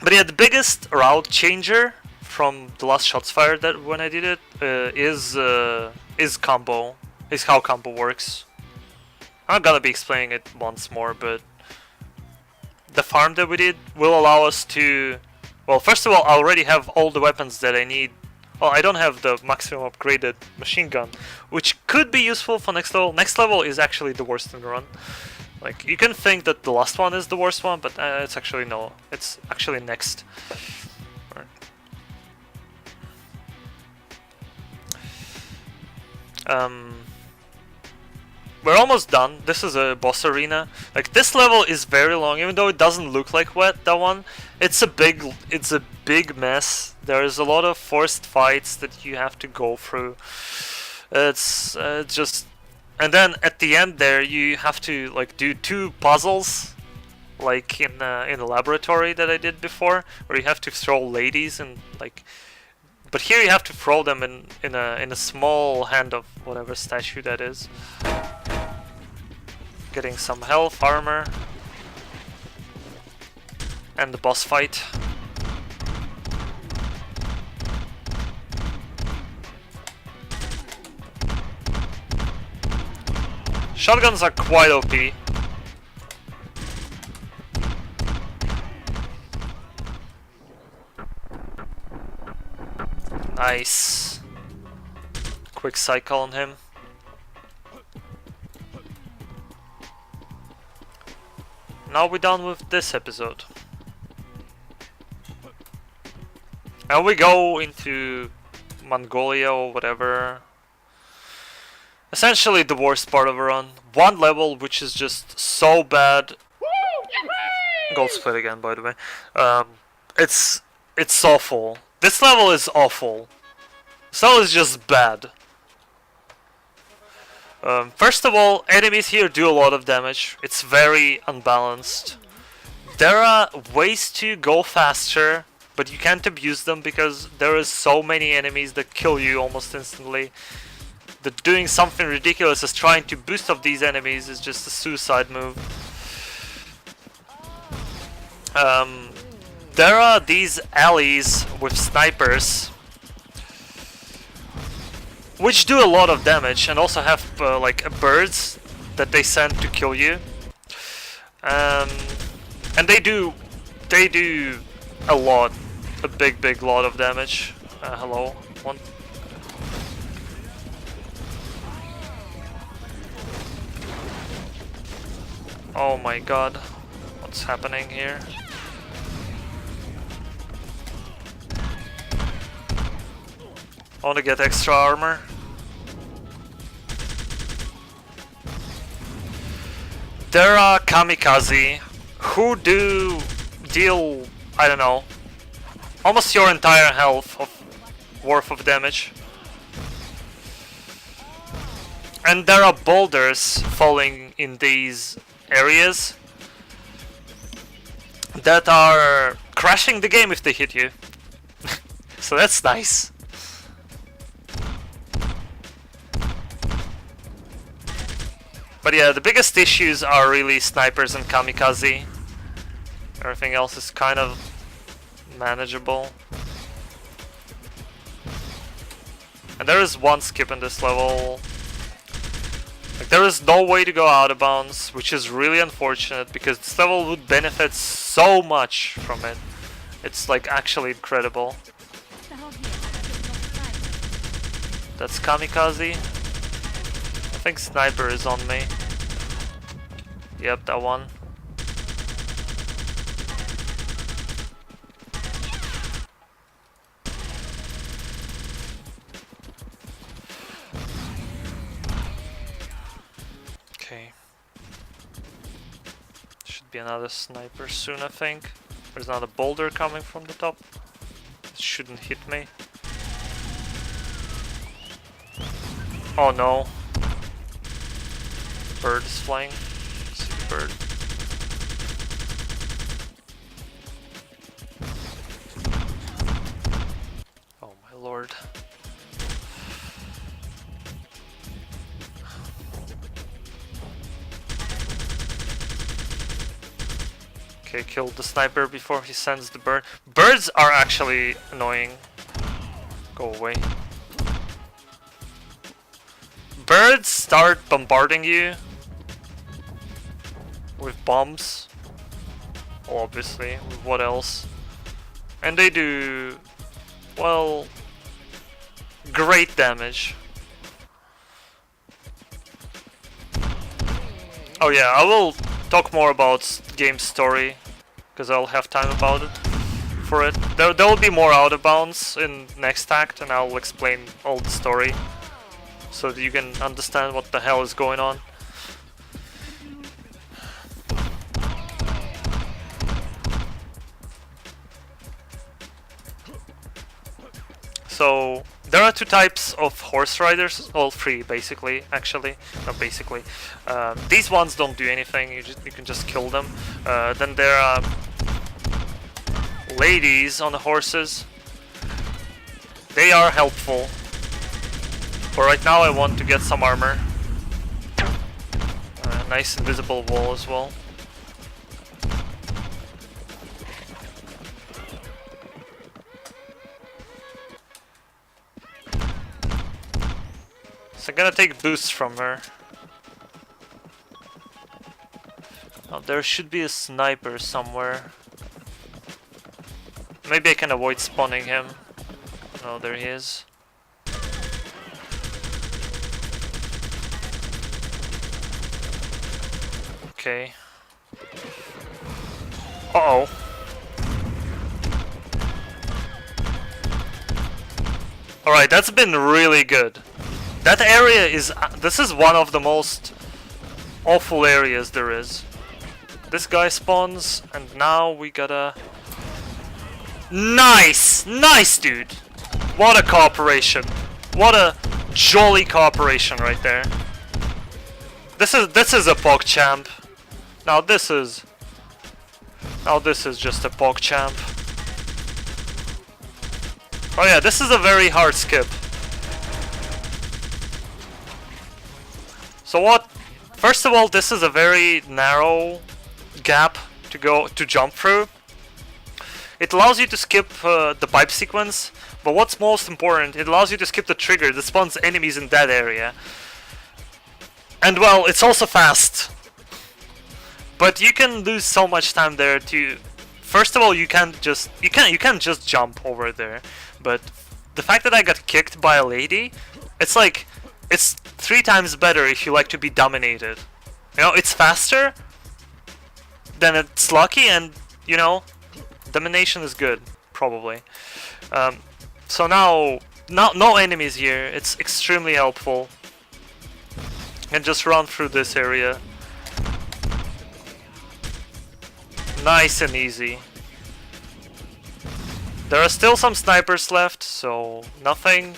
But yeah, the biggest route changer from the last shots fired that when I did it is combo. Is how combo works. I'm not gonna be explaining it once more, but the farm that we did will allow us to... Well, first of all, I already have all the weapons that I need. Well, I don't have the maximum upgraded machine gun, which could be useful for next level. Next level is actually the worst in the run. Like, you can think that the last one is the worst one, but it's actually no. It's actually next. Right. We're almost done. This is a boss arena. Like, this level is very long, even though it doesn't look like that one. It's a big mess. There's a lot of forced fights that you have to go through. It's just, and then at the end there you have to like do 2 puzzles, like in the laboratory that I did before, where you have to throw ladies and like. But here you have to throw them in a small hand of whatever statue that is. Getting some health, armor, and the boss fight. Shotguns are quite OP. Nice. Quick cycle on him. Now we're done with this episode. And we go into Mongolia or whatever. Essentially the worst part of a run. One level which is just so bad. Gold split again, by the way. It's awful. This level is awful. This level is just bad. First of all, enemies here do a lot of damage. It's very unbalanced. There are ways to go faster, but you can't abuse them because there is so many enemies that kill you almost instantly. That doing something ridiculous as trying to boost up these enemies is just a suicide move. There are these alleys with snipers, which do a lot of damage and also have like birds that they send to kill you. And they do a lot, a big lot of damage. Hello, one. Oh my god, what's happening here? I want to get extra armor. There are kamikaze who do deal, I don't know, almost your entire health worth of damage. And there are boulders falling in these areas that are crashing the game if they hit you. So that's nice. But yeah, the biggest issues are really snipers and kamikaze. Everything else is kind of manageable. And there is one skip in this level. Like, there is no way to go out of bounds, which is really unfortunate because this level would benefit so much from it. It's like actually incredible. That's kamikaze. I think sniper is on me. Yep, that one. Okay. Should be another sniper soon, I think. There's not a boulder coming from the top. It shouldn't hit me. Oh no. Bird is flying. See the bird. Oh my lord. Okay, killed the sniper before he sends the bird. Birds are actually annoying. Go away. Birds start bombarding you with bombs. Obviously, with what else? And they do, well, great damage. Oh yeah, I will talk more about game story, because I'll have time about it. For it, there will be more out of bounds in next act, and I'll explain all the story, so that you can understand what the hell is going on. So there are two types of horse riders, well, three basically, actually, not basically. These ones don't do anything; you can just kill them. Then there are ladies on the horses. They are helpful, but right now I want to get some armor. Nice invisible wall as well. So I'm gonna take boosts from her. Oh, there should be a sniper somewhere. Maybe I can avoid spawning him. Oh, there he is. Okay. Uh-oh. Alright, that's been really good. That area is... this is one of the most awful areas there is. This guy spawns, and now we gotta... Nice! Nice, dude! What a cooperation. What a jolly cooperation right there. This is a PogChamp. Now this is just a PogChamp. Oh yeah, this is a very hard skip. So what? First of all, this is a very narrow gap to jump through. It allows you to skip the pipe sequence, but what's most important, it allows you to skip the trigger that spawns enemies in that area. And well, it's also fast. But you can lose so much time there to... First of all, you can't just jump over there. But the fact that I got kicked by a lady, it's like, it's 3 times better if you like to be dominated. You know, it's faster, then it's lucky, and you know, domination is good, probably. So now no enemies here. It's extremely helpful. And just run through this area. Nice and easy. There are still some snipers left, so nothing.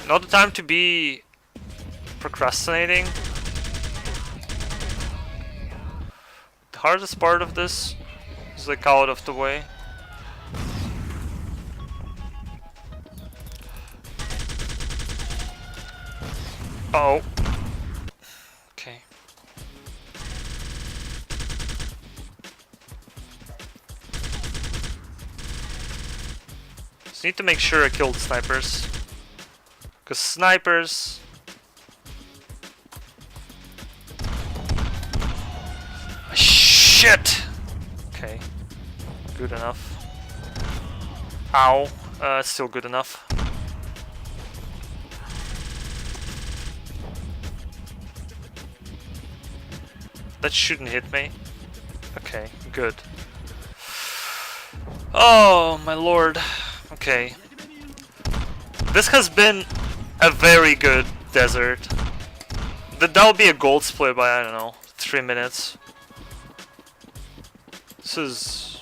Not the time to be procrastinating. The hardest part of this is like out of the way. Oh. Okay. Just need to make sure I kill the snipers. Because snipers... Shit! Okay. Good enough. Ow. Still good enough. That shouldn't hit me. Okay, good. Oh, my lord. Okay. This has been a very good desert. That'll be a gold split by, I don't know, 3 minutes. This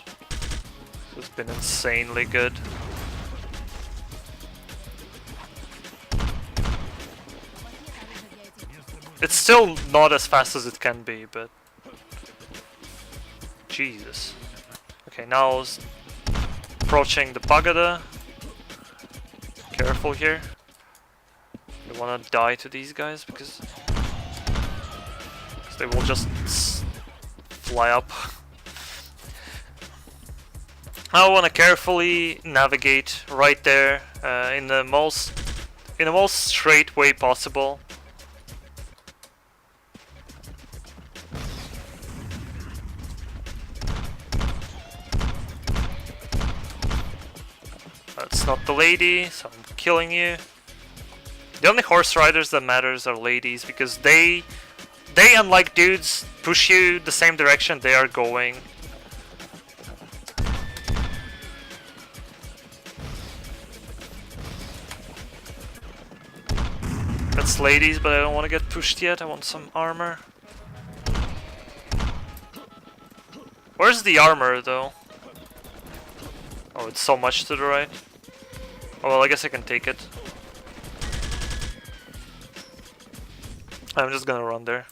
has been insanely good. It's still not as fast as it can be, but... Jesus. Okay, now approaching the pagoda. Careful here. You wanna die to these guys because they will just fly up. I wanna carefully navigate right there in the most straight way possible. not the lady, so I'm killing you. The only horse riders that matters are ladies, because they unlike dudes, push you the same direction they are going. That's ladies, but I don't want to get pushed yet. I want some armor. Where's the armor, though? Oh, it's so much to the right. Oh, well, I guess I can take it. I'm just gonna run there.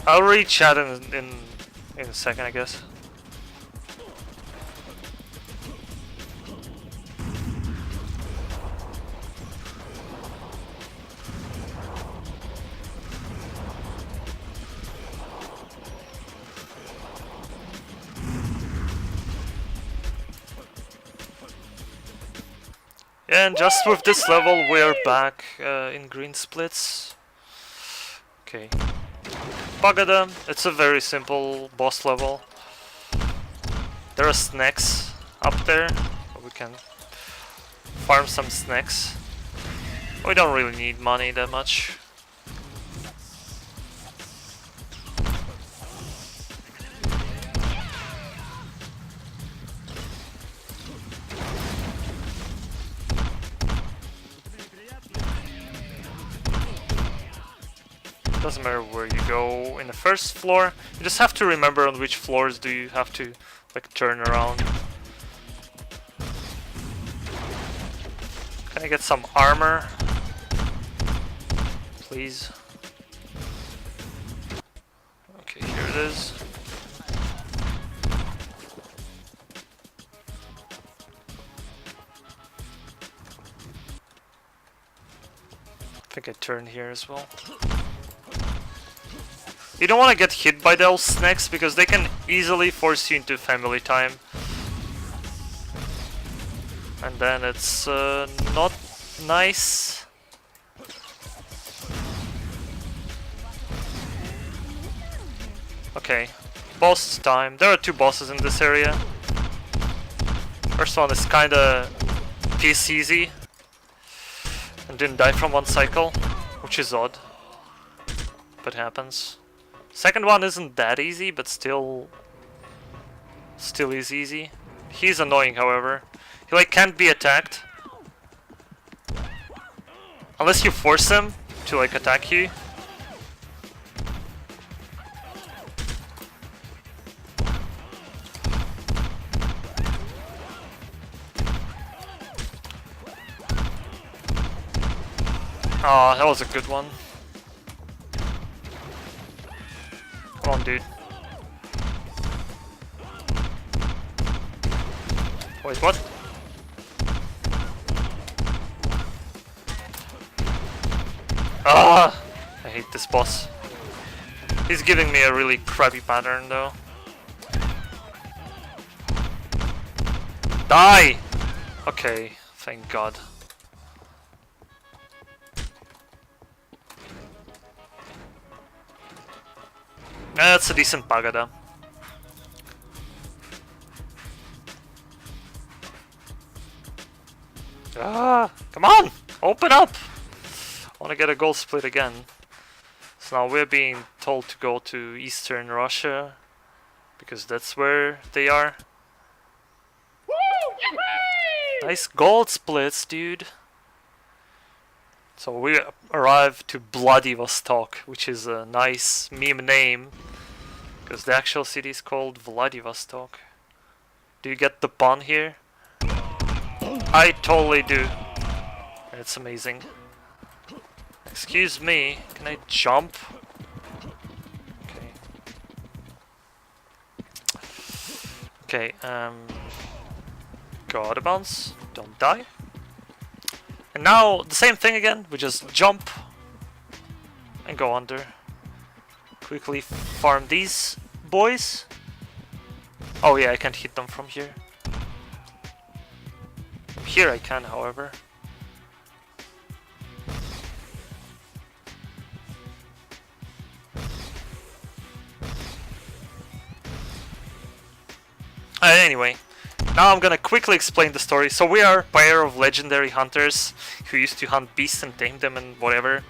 I'll read chat in a second, I guess. And just with this level, we're back in green splits. Okay. Pagada, it's a very simple boss level. There are snacks up there. We can farm some snacks. We don't really need money that much. Doesn't matter where you go in the first floor, you just have to remember on which floors do you have to like turn around. Can I get some armor? Please. Okay, here it is. I think I turned here as well. You don't want to get hit by those snacks because they can easily force you into family time. And then it's not nice. Okay, boss time. There are two bosses in this area. First one is kinda piece easy. And didn't die from one cycle, which is odd. But happens. Second one isn't that easy, but still is easy. He's annoying, however. He like can't be attacked unless you force him to like attack you. Oh, that was a good one. Come on, dude. Wait, what? Ah! I hate this boss. He's giving me a really crappy pattern, though. Die! Okay, thank God. That's a decent Pagada. Ah, come on! Open up! I want to get a gold split again. So now we're being told to go to Eastern Russia because that's where they are. Nice gold splits, dude. So we arrived to Vladivostok, which is a nice meme name, because the actual city is called Vladivostok. Do you get the pun here? I totally do. It's amazing. Excuse me, can I jump? Okay. Okay, go out of bounds, don't die. And now, the same thing again, we just jump and go under. Quickly farm these boys. Oh yeah, I can't hit them from here. From here I can, however. Anyway, now I'm gonna quickly explain the story. So we are a pair of legendary hunters who used to hunt beasts and tame them and whatever.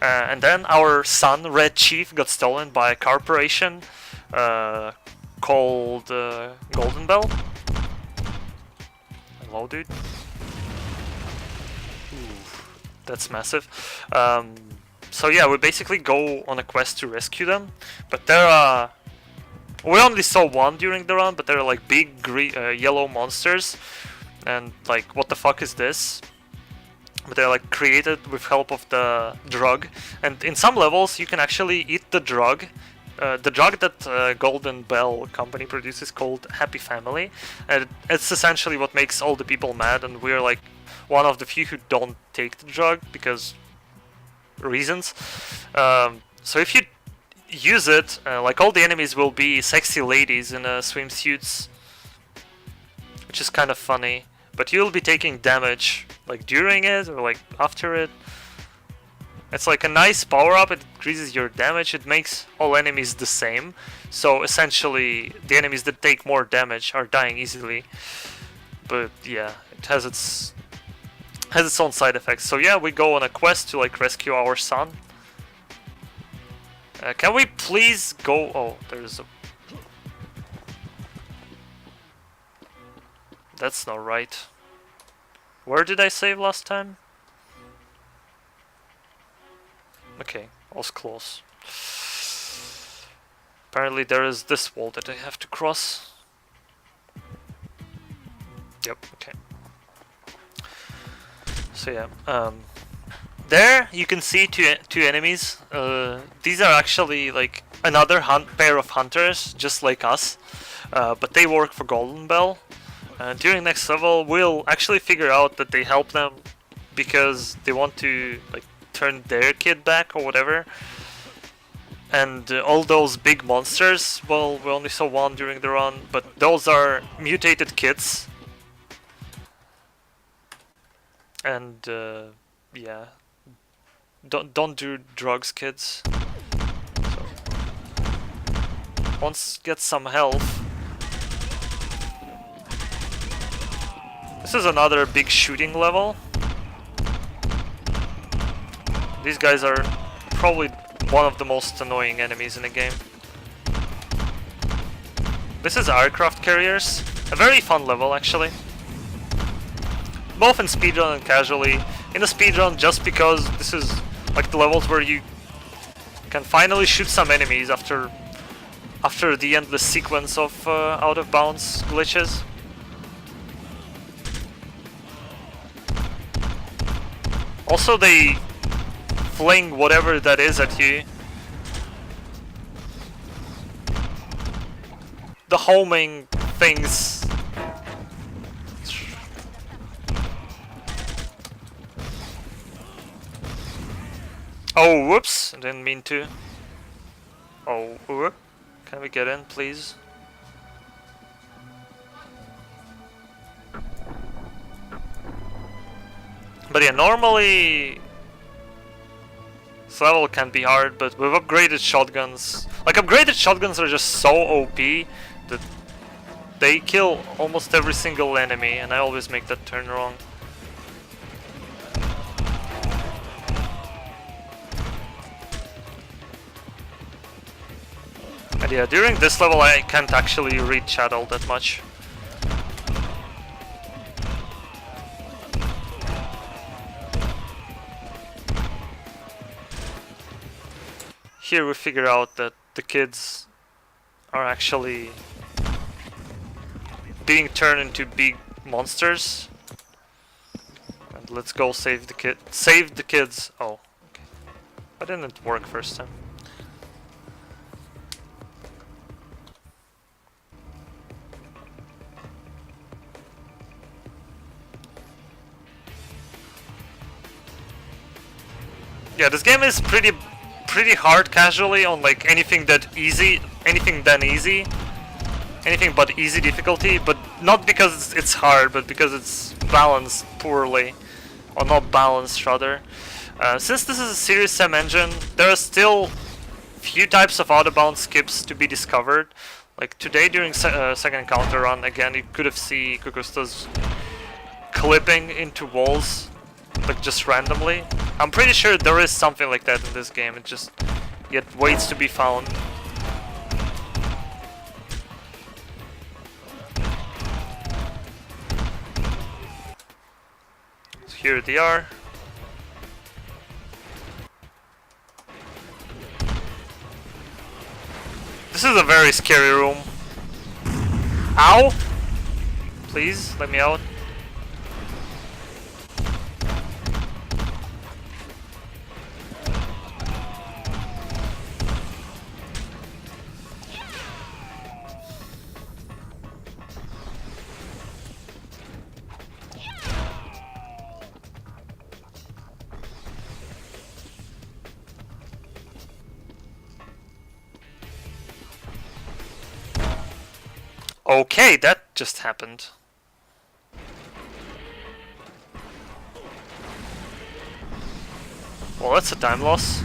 And then our son, Red Chief, got stolen by a corporation called Golden Bell. Hello, dude. Ooh, that's massive. So yeah, we basically go on a quest to rescue them, but there are... We only saw one during the run, but they're like big green, yellow monsters, and like, what the fuck is this? But they're like created with help of the drug, and in some levels you can actually eat the drug. The drug that Golden Bell company produces called Happy Family, and it's essentially what makes all the people mad, and we're like one of the few who don't take the drug because reasons. So if you use it, like all the enemies will be sexy ladies in swimsuits, which is kind of funny, but you'll be taking damage like during it or like after it. It's like a nice power up, it increases your damage, it makes all enemies the same, so essentially the enemies that take more damage are dying easily. But yeah, it has its own side effects. So yeah, we go on a quest to like rescue our son. Can we please go... Oh, there's a... That's not right. Where did I save last time? Okay, I was close. Apparently there is this wall that I have to cross. Yep, okay. So yeah, there you can see two enemies. These are actually like another pair of hunters, just like us, but they work for Golden Bell. During next level, we'll actually figure out that they help them because they want to like turn their kid back or whatever. And all those big monsters, well, we only saw one during the run, but those are mutated kids. And yeah, don't do drugs, kids. So, once get some health. This is another big shooting level. These guys are probably one of the most annoying enemies in the game. This is aircraft carriers. A very fun level, actually. Both in speedrun and casually. In the speedrun, just because this is like the levels where you can finally shoot some enemies after the endless sequence of out of bounds glitches. Also, they fling whatever that is at you. The homing things. Oh, whoops! I didn't mean to. Oh, whoop. Can we get in, please? But yeah, normally this level can be hard, but with upgraded shotguns, like upgraded shotguns are just so OP that they kill almost every single enemy, and I always make that turn wrong. And yeah, during this level I can't actually read chat all that much. Here we figure out that the kids are actually being turned into big monsters. And let's go save the kid. Save the kids. Oh, okay. Why didn't it work first time? Yeah, this game is pretty hard casually on like anything but easy difficulty, but not because it's hard, but because it's balanced poorly, or not balanced rather. Since this is a Series M engine, there are still few types of out-of-bounds skips to be discovered. Like today during second encounter run, again, you could have seen Kukusta's clipping into walls, like just randomly. I'm pretty sure there is something like that in this game, it just yet waits to be found. So here they are. This is a very scary room. Ow! Please, let me out. Okay, that just happened. Well, that's a time loss.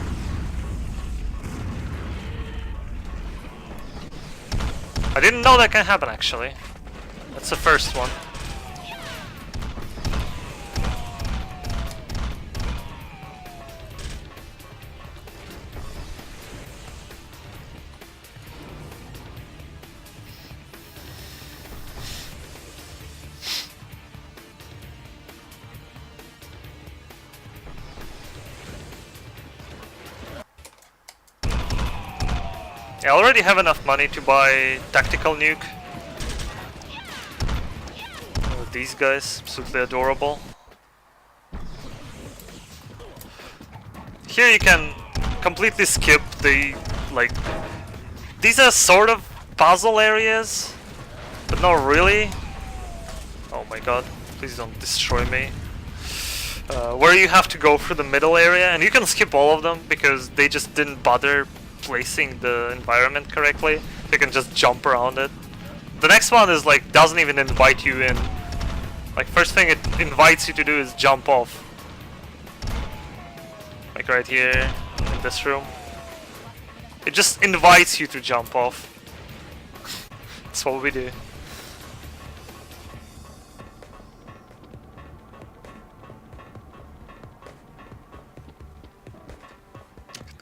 I didn't know that can happen actually. That's the first one. I already have enough money to buy tactical nuke. These guys, absolutely adorable. Here you can completely skip the, like, these are sort of puzzle areas, but not really. Oh my god, please don't destroy me. Where you have to go through the middle area, and you can skip all of them because they just didn't bother placing the environment correctly. You can just jump around it. The next one is like doesn't even invite you in. Like first thing it invites you to do is jump off. Like right here in this room. It just invites you to jump off. That's what we do.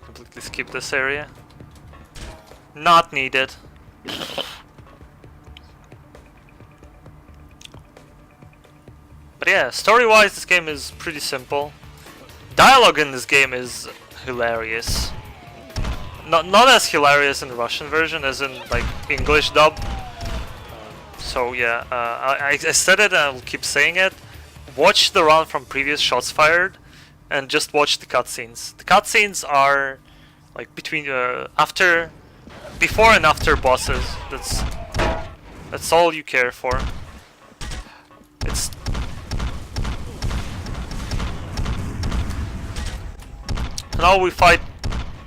Completely skip this area. Not needed. But yeah, story-wise this game is pretty simple. Dialogue in this game is hilarious. Not as hilarious in the Russian version as in like English dub. So yeah, I said it and I'll keep saying it. Watch the run from previous Shots Fired and just watch the cutscenes. The cutscenes are like between before and after bosses. That's all you care for. It's now we fight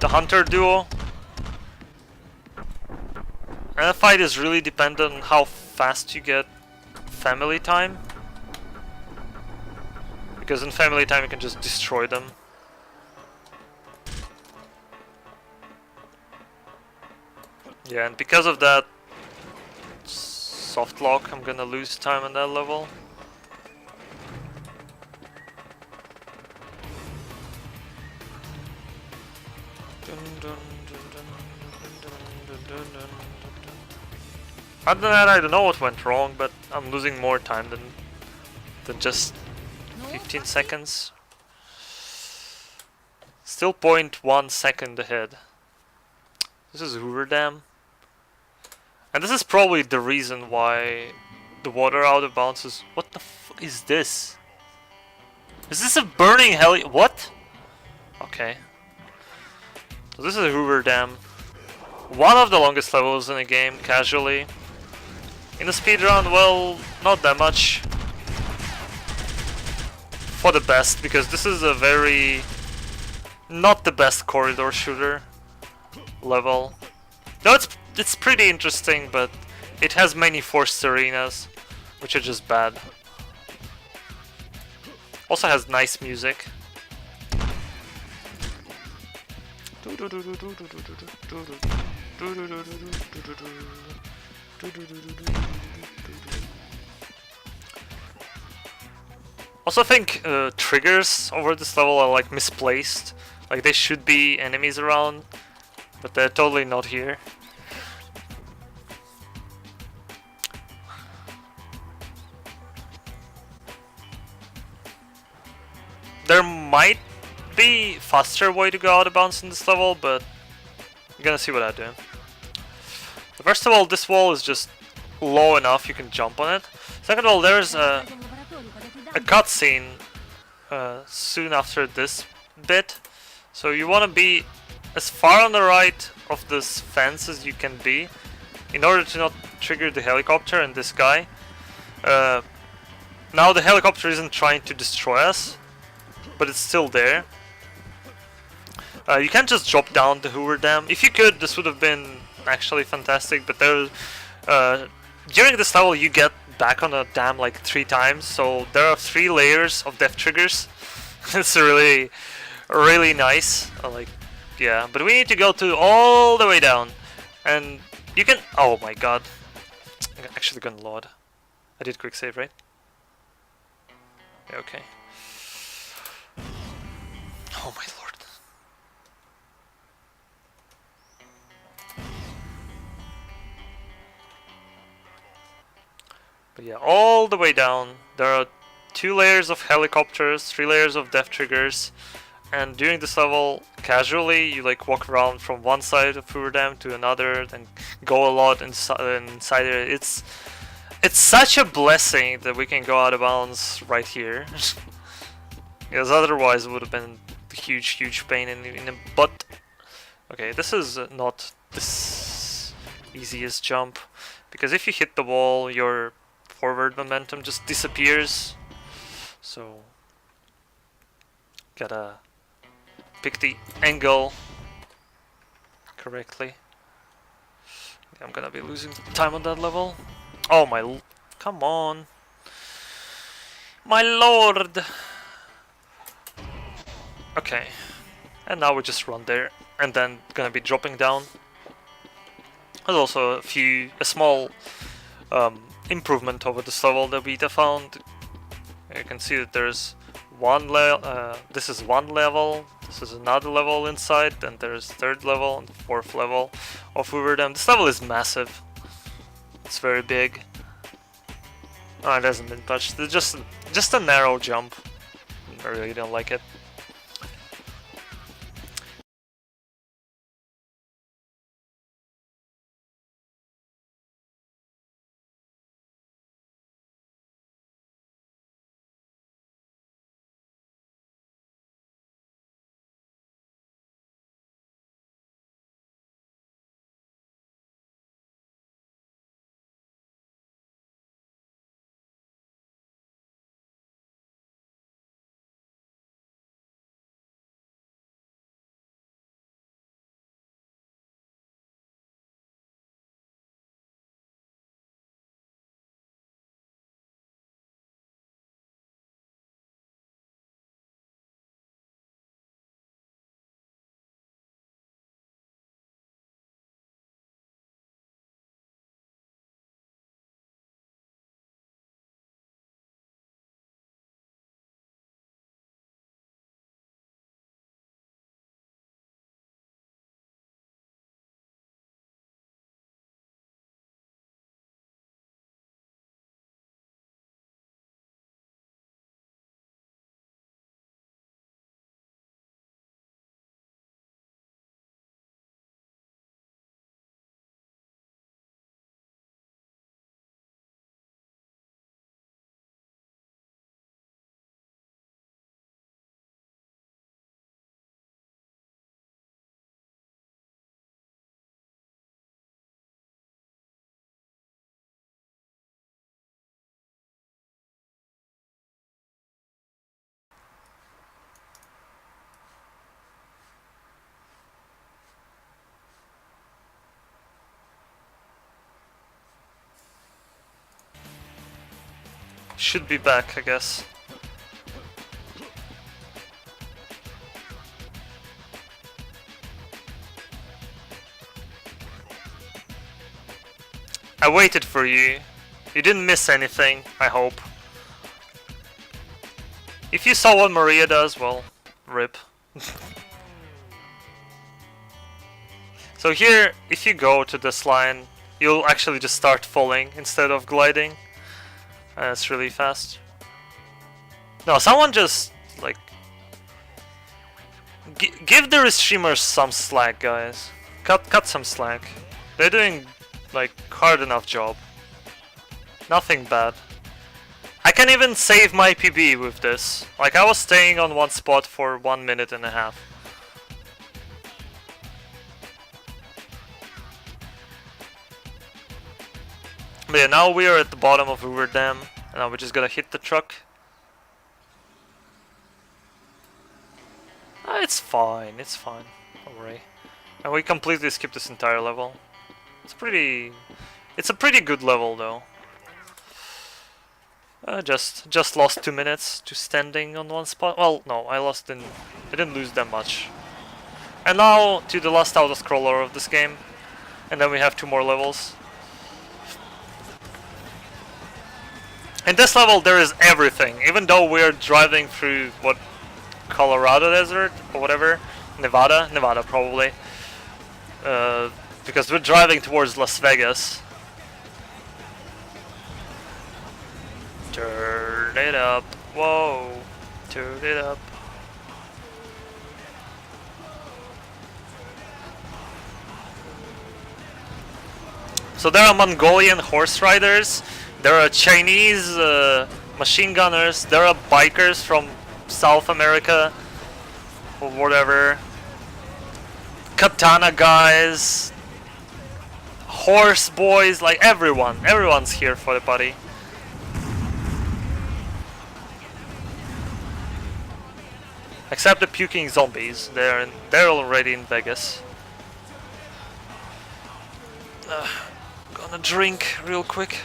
the Hunter duo. And that fight is really dependent on how fast you get family time. Because in family time you can just destroy them. Yeah, and because of that soft lock, I'm gonna lose time on that level. Other than that, I don't know what went wrong, but I'm losing more time than just 15 seconds. Still 0.1 second ahead. This is Hoover Dam. And this is probably the reason why the water out of bounds is... What the f is this? Is this a burning heli... What? Okay. So this is Hoover Dam. One of the longest levels in the game, casually. In the speedrun, well, not that much. For the best, because this is a very... not the best corridor shooter level. No, it's pretty interesting, but it has many forced arenas, which are just bad. Also has nice music. Also, I think triggers over this level are like misplaced. Like they should be enemies around, but they're totally not here. There might be faster way to go out of bounds in this level, but I'm gonna see what I do. First of all, this wall is just low enough you can jump on it. Second of all, there's a cutscene soon after this bit, so you want to be as far on the right of this fence as you can be in order to not trigger the helicopter and this guy. Now the helicopter isn't trying to destroy us, but it's still there. You can't just drop down the Hoover Dam. If you could, this would have been actually fantastic, but there, during this level you get back on the dam like 3 times, so there are 3 layers of death triggers. It's really nice. Like, yeah, but we need to go to all the way down, and you can. Oh my god! I'm actually gonna load. I did quick save, right? Yeah, okay. Oh my lord. But yeah, all the way down, there are 2 layers of helicopters, 3 layers of death triggers, and during this level, casually, you like walk around from one side of Hoover Dam to another, then go a lot inside it. It's such a blessing that we can go out of bounds right here. Because otherwise it would have been a huge pain in the butt. Okay, this is not this easiest jump, because if you hit the wall, your forward momentum just disappears. So gotta pick the angle correctly. I'm gonna be losing time on that level. Oh my, come on, my lord. Okay, and now we just run there, and then gonna be dropping down. There's also a small improvement over this level that we found. You can see that there's one level. This is one level. This is another level inside. Then there's 3rd level and 4th level of Hoover Dam. This level is massive. It's very big. Oh, it hasn't been touched. It's just a narrow jump. I really don't like it. Should be back, I guess. I waited for you. You didn't miss anything, I hope. If you saw what Maria does, well, rip. So here, if you go to this line, you'll actually just start falling instead of gliding. It's really fast. No, someone just, like... give the streamers some slack, guys. Cut some slack. They're doing, like, hard enough job. Nothing bad. I can even save my PB with this. Like, I was staying on one spot for 1.5 minutes. But yeah, now we are at the bottom of River Dam, and now we're just gonna hit the truck. It's fine, don't worry. And we completely skipped this entire level. It's a pretty good level though. Just lost 2 minutes to standing on one spot. Well, no, I didn't lose that much. And now to the last auto-scroller of this game. And then we have 2 more levels. In this level there is everything, even though we're driving through what, Colorado desert or whatever, Nevada probably, because we're driving towards Las Vegas. Turn it up, whoa, turn it up. So there are Mongolian horse riders. There are Chinese machine gunners, there are bikers from South America or whatever, katana guys, horse boys, like everyone's here for the party. Except the puking zombies, they're already in Vegas. Gonna drink real quick.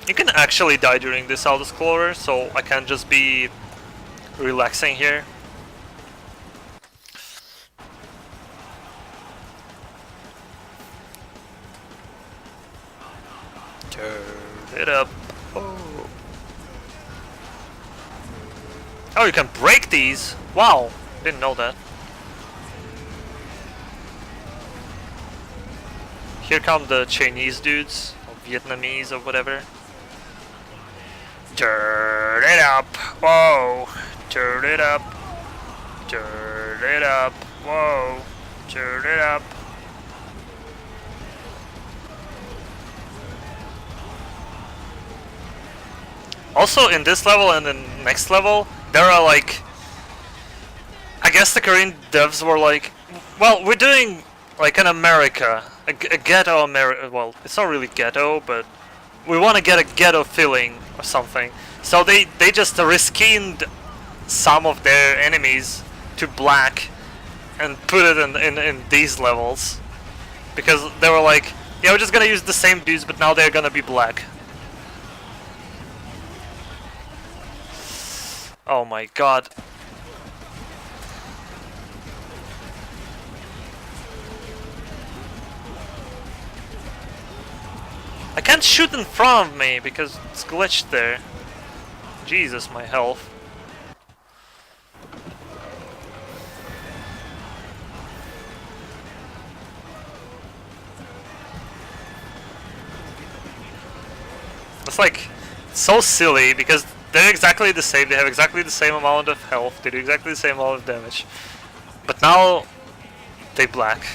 You can actually die during this auto-scroller, so I can't just be relaxing here. Turn it up. Oh, oh, you can break these? Wow, didn't know that. Here come the Chinese dudes, or Vietnamese or whatever. Turn it up, whoa, turn it up, turn it up, whoa, turn it up. Also in this level and the next level, there are like, I guess the Korean devs were like, well, we're doing like an America, a ghetto America, well, it's not really ghetto, but we want to get a ghetto feeling or something. So they just reskinned some of their enemies to black and put it in these levels. Because they were like, yeah, we're just gonna use the same dudes, but now they're gonna be black. Oh my god. I can't shoot in front of me because it's glitched there. Jesus, my health. It's like so silly because they're exactly the same, they have exactly the same amount of health, they do exactly the same amount of damage. But now they black.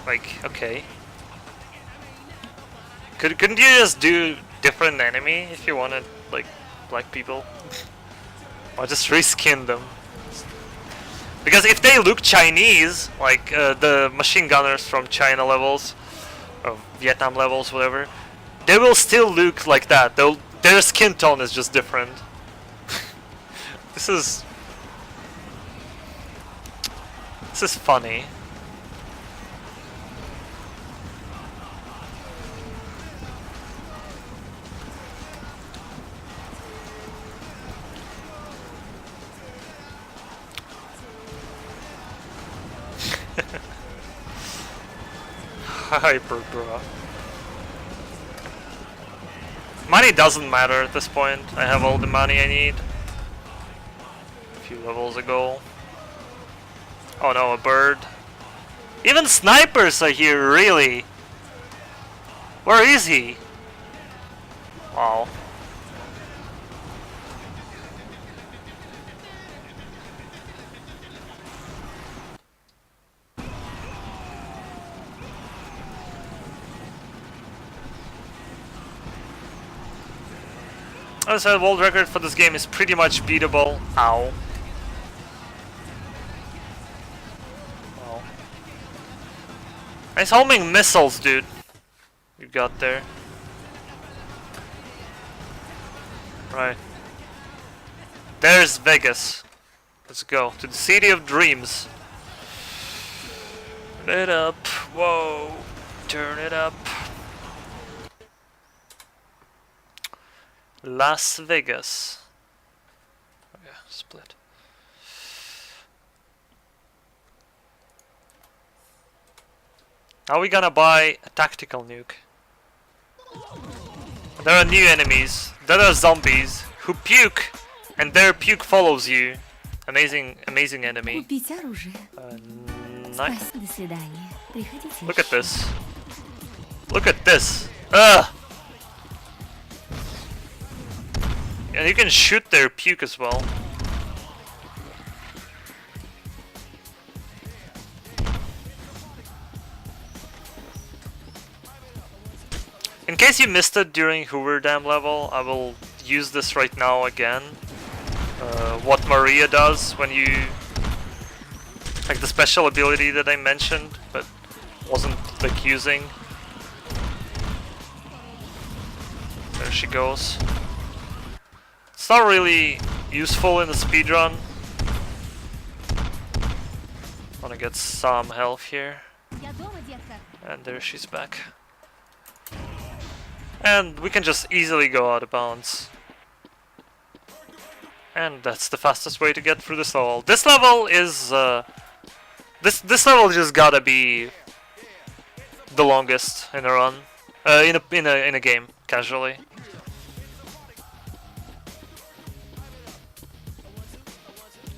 Like, okay. Couldn't you just do different enemy if you wanted, like, black people? Or just reskin them? Because if they look Chinese, like the machine gunners from China levels, or Vietnam levels, whatever, they will still look like that. Their skin tone is just different. This is funny. Hyper, bro. Money doesn't matter at this point. I have all the money I need. A few levels ago. Oh no, a bird. Even snipers are here, really? Where is he? Wow. As I said, world record for this game is pretty much beatable. Ow. Wow. Nice homing missiles, dude. You got there. Right. There's Vegas. Let's go to the city of dreams. Turn it up. Whoa. Turn it up. Las Vegas. Oh yeah, split. Now we're gonna buy a tactical nuke. There are new enemies. There are zombies who puke, and their puke follows you. Amazing, amazing enemy. Купить оружие. Nice. До свидания. Приходите. Look at this. Look at this. Ugh. And you can shoot their puke as well. In case you missed it during Hoover Dam level, I will use this right now again. What Maria does when you... like the special ability that I mentioned, but wasn't like using. There she goes. It's not really useful in the speedrun. Wanna get some health here. And there she's back. And we can just easily go out of bounds. And that's the fastest way to get through this level. This level is this level just gotta be the longest in a run, in a game, casually.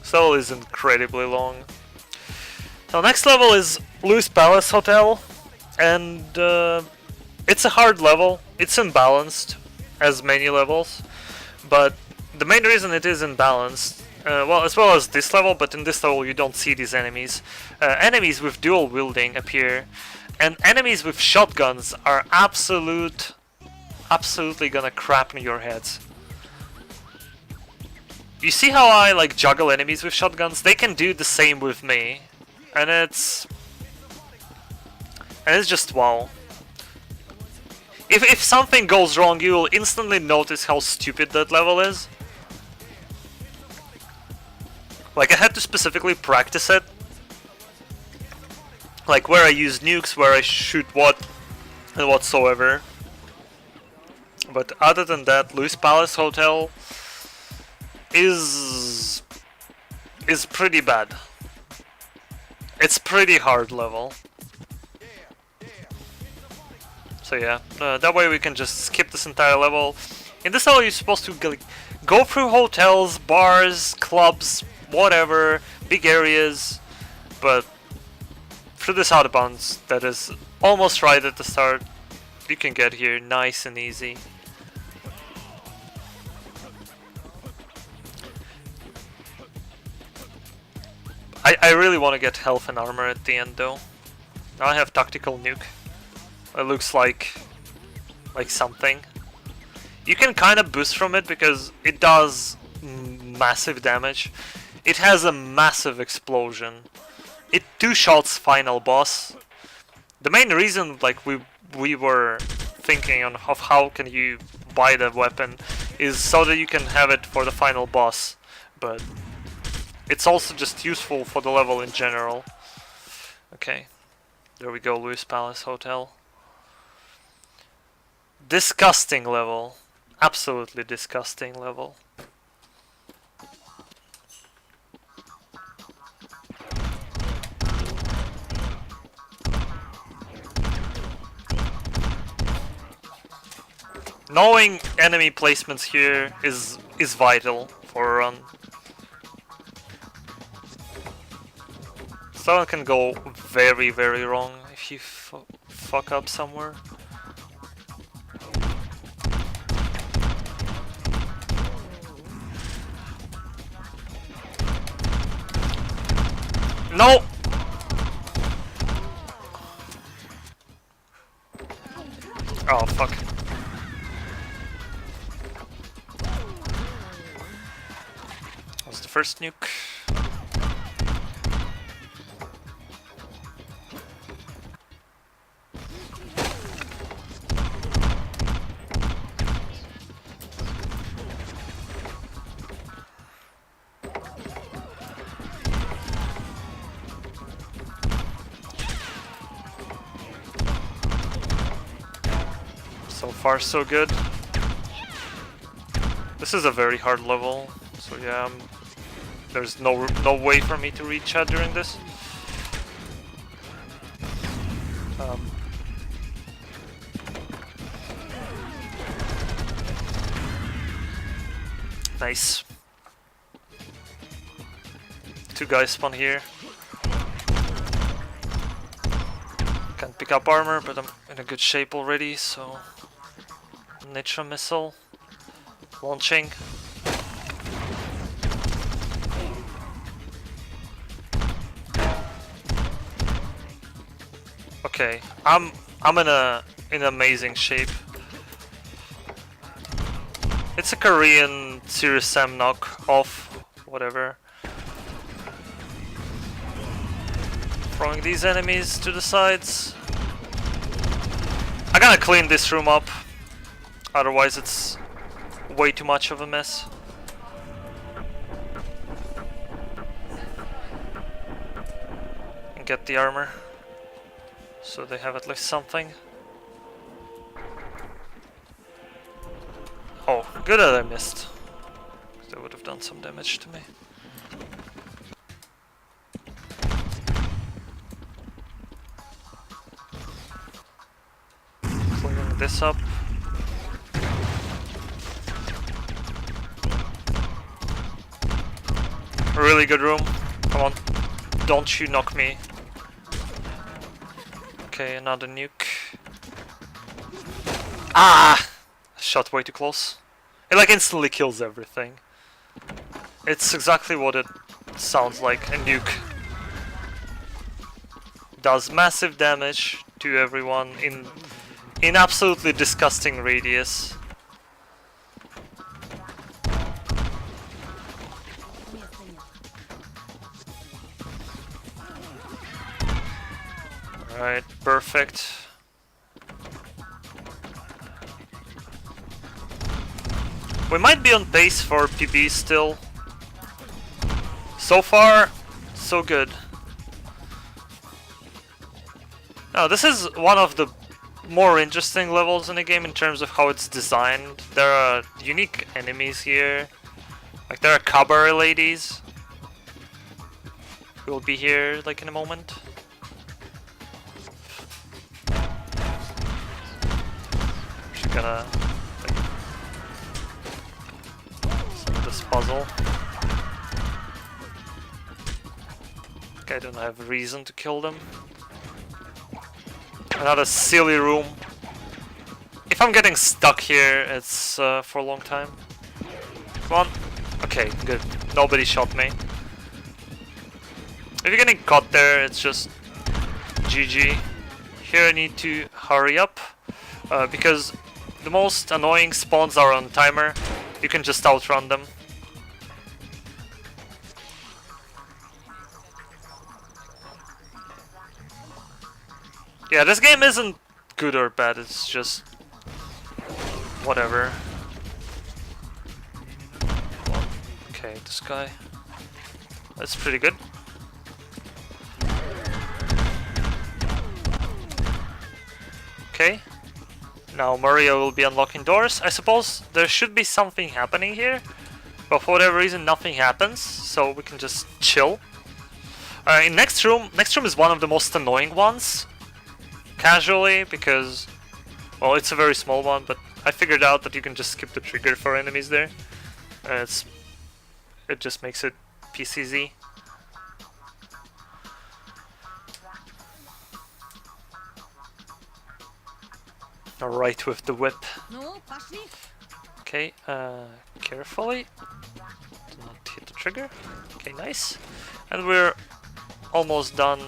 This level is incredibly long. So next level is Louis Palace Hotel, and it's a hard level. It's imbalanced, as many levels, but the main reason it is imbalanced, well, as well as this level, but in this level you don't see these enemies. Enemies with dual wielding appear, and enemies with shotguns are absolutely gonna crap in your heads. You see how I like juggle enemies with shotguns? They can do the same with me, and it's just wow. If something goes wrong, you will instantly notice how stupid that level is. Like, I had to specifically practice it. Like, where I use nukes, where I shoot what, and whatsoever. But other than that, Louis Palace Hotel is pretty bad. It's pretty hard level. So yeah, that way we can just skip this entire level. In this level you're supposed to go through hotels, bars, clubs, whatever, big areas, but through this out of bounds that is almost right at the start, you can get here nice and easy. I really want to get health and armor at the end though. Now I have tactical nuke. It looks like something. You can kind of boost from it because it does massive damage. It has a massive explosion. It two-shots final boss. The main reason like we were thinking of how can you buy the weapon is so that you can have it for the final boss, but it's also just useful for the level in general. Okay, there we go, Louis Palace Hotel. Disgusting level. Absolutely disgusting level. Knowing enemy placements here is vital for a run. Someone can go very, very wrong if you fuck up somewhere. No! Oh, fuck. That was the first nuke. So far, so good. This is a very hard level, so yeah, there's no way for me to reach out during this. Nice. Two guys spawn here. Can't pick up armor, but I'm in a good shape already, so... Nitro missile. Launching. Okay, I'm in amazing shape. It's a Korean Tezur0 knock off, whatever. Throwing these enemies to the sides. I gotta clean this room up, otherwise it's way too much of a mess. And get the armor, so they have at least something. Oh, good that I missed. They would have done some damage to me. Cleaning this up. Really good room. Come on. Don't you knock me. Okay, another nuke. Ah! Shot way too close. It like instantly kills everything. It's exactly what it sounds like, a nuke. Does massive damage to everyone in absolutely disgusting radius. Alright, perfect. We might be on pace for PB still. So far, so good. Now, this is one of the more interesting levels in the game in terms of how it's designed. There are unique enemies here. Like, there are cabaret ladies who will be here, like, in a moment. Just gonna... this puzzle. I don't have a reason to kill them. Another silly room. If I'm getting stuck here, it's for a long time. Come on. Okay, good. Nobody shot me. If you're getting caught there, it's just GG. Here I need to hurry up, because the most annoying spawns are on timer. You can just outrun them. Yeah, this game isn't good or bad, it's just whatever. Okay, this guy. That's pretty good. Okay. Now Mario will be unlocking doors. I suppose there should be something happening here, but for whatever reason nothing happens, so we can just chill. In next room is one of the most annoying ones. Casually, because, well, it's a very small one, but I figured out that you can just skip the trigger for enemies there. It just makes it PCZ. Alright with the whip. Okay, carefully. Do not hit the trigger. Okay, nice. And we're almost done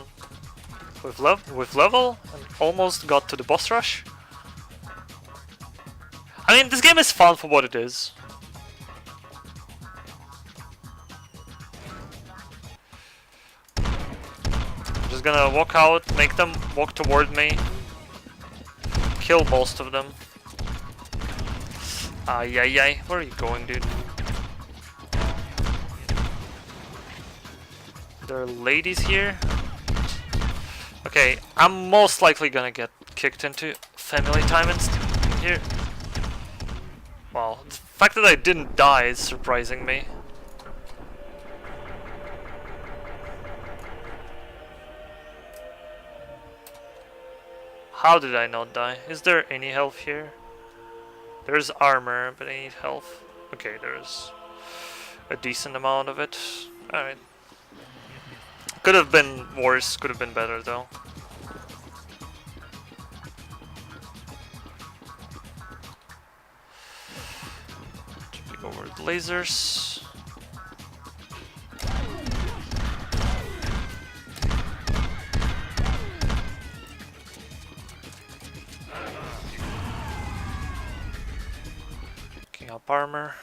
with level and almost got to the boss rush. I mean, this game is fun for what it is. I'm just gonna walk out, make them walk toward me. Kill most of them. Ay. Where are you going, dude? There are ladies here. Okay, I'm most likely gonna get kicked into family time and here. Well, the fact that I didn't die is surprising me. How did I not die? Is there any health here? There's armor, but I need health. Okay, there's a decent amount of it. Alright. Could have been worse, could have been better though. Jumping over the lasers. Picking up armor.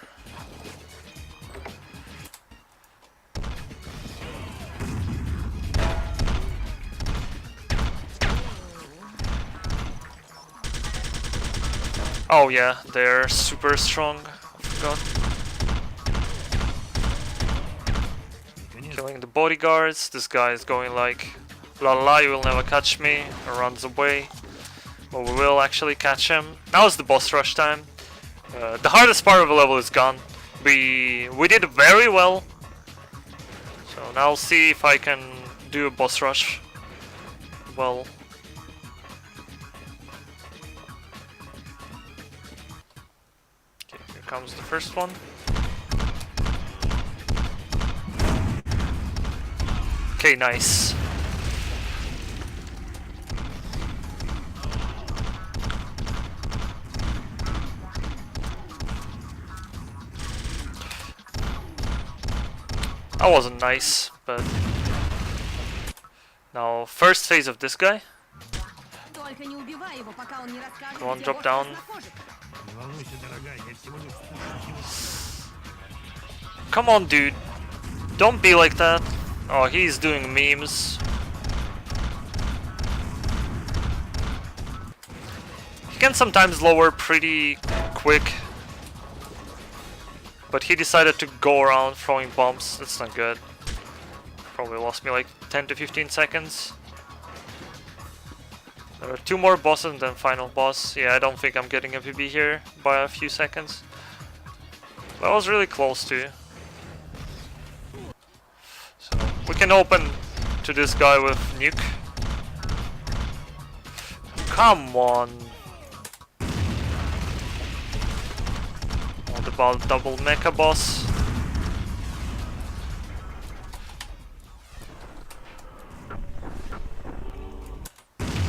Oh yeah, they're super strong. I forgot. Killing the bodyguards. This guy is going like, la la la, you will never catch me. And runs away. But we will actually catch him. Now is the boss rush time. The hardest part of the level is gone. We did very well. So now I'll see if I can do a boss rush well. Okay, here comes the first one. Okay, nice. That wasn't nice, but now first phase of this guy. Come on, drop down. Come on, dude. Don't be like that. Oh, he's doing memes. He can sometimes lower pretty quick. But he decided to go around throwing bombs. That's not good. Probably lost me like 10 to 15 seconds. There are 2 more bosses and then final boss. Yeah, I don't think I'm getting a PB here by a few seconds. That was really close to. So we can open to this guy with nuke. Come on. What about double mecha boss?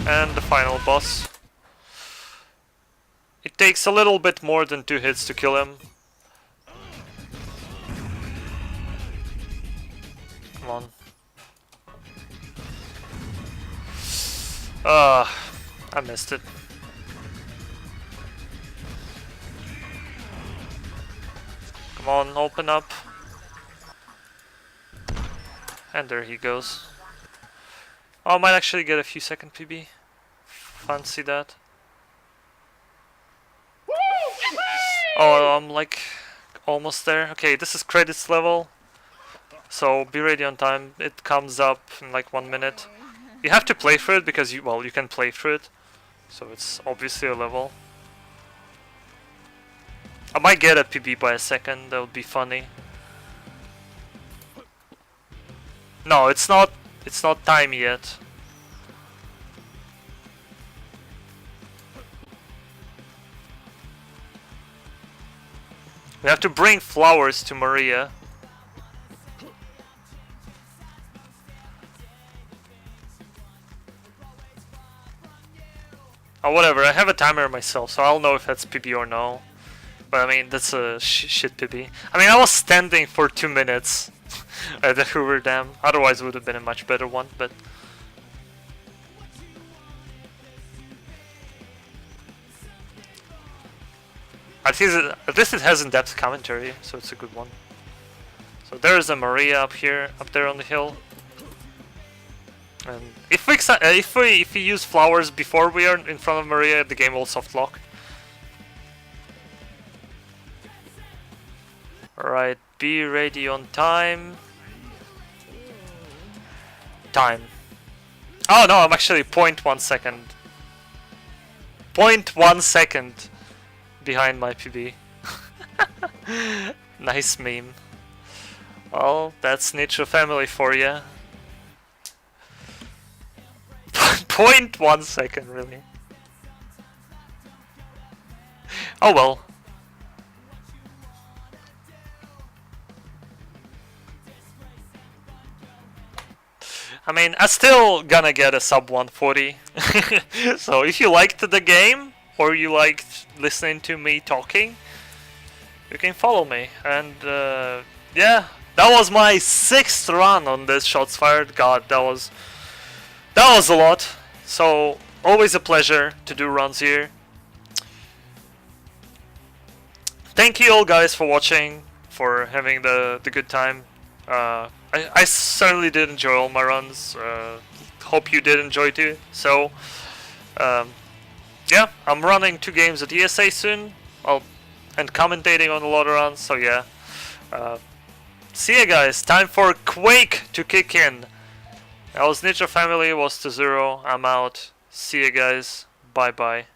And the final boss. It takes a little bit more than 2 hits to kill him. Come on. I missed it. Come on, open up. And there he goes. Oh, I might actually get a few second PB. Fancy that. Oh, I'm like almost there. Okay, this is credits level. So be ready on time. It comes up in like 1 minute. You have to play through it because you can play through it. So it's obviously a level. I might get a PB by a second, that would be funny. No, it's not time yet. We have to bring flowers to Maria. Oh, whatever, I have a timer myself, so I'll know if that's PB or no. But I mean, that's a shit PB. I mean, I was standing for 2 minutes at the Hoover Dam. Otherwise, it would have been a much better one, but... At least it has in-depth commentary, so it's a good one. So there's a Maria up there on the hill. And if we use flowers before we are in front of Maria, the game will soft lock. Alright, be ready on time. Time. Oh no, I'm actually 0.1 second. 0.1 second behind my PB. Nice meme. Well, that's Nitro family for ya. 0.1 second, really. Oh well. I mean, I'm still gonna get a sub 140. So if you liked the game, or you liked listening to me talking, you can follow me. And yeah, that was my 6th run on this Shots Fired. God, that was a lot. So always a pleasure to do runs here. Thank you all guys for watching, for having the good time. I certainly did enjoy all my runs. Hope you did enjoy too. So yeah, I'm running 2 games at ESA soon. And commentating on a lot of runs. So yeah. See ya guys. Time for Quake to kick in. That was Nitro family. Was Tezur0. I'm out. See ya guys. Bye bye.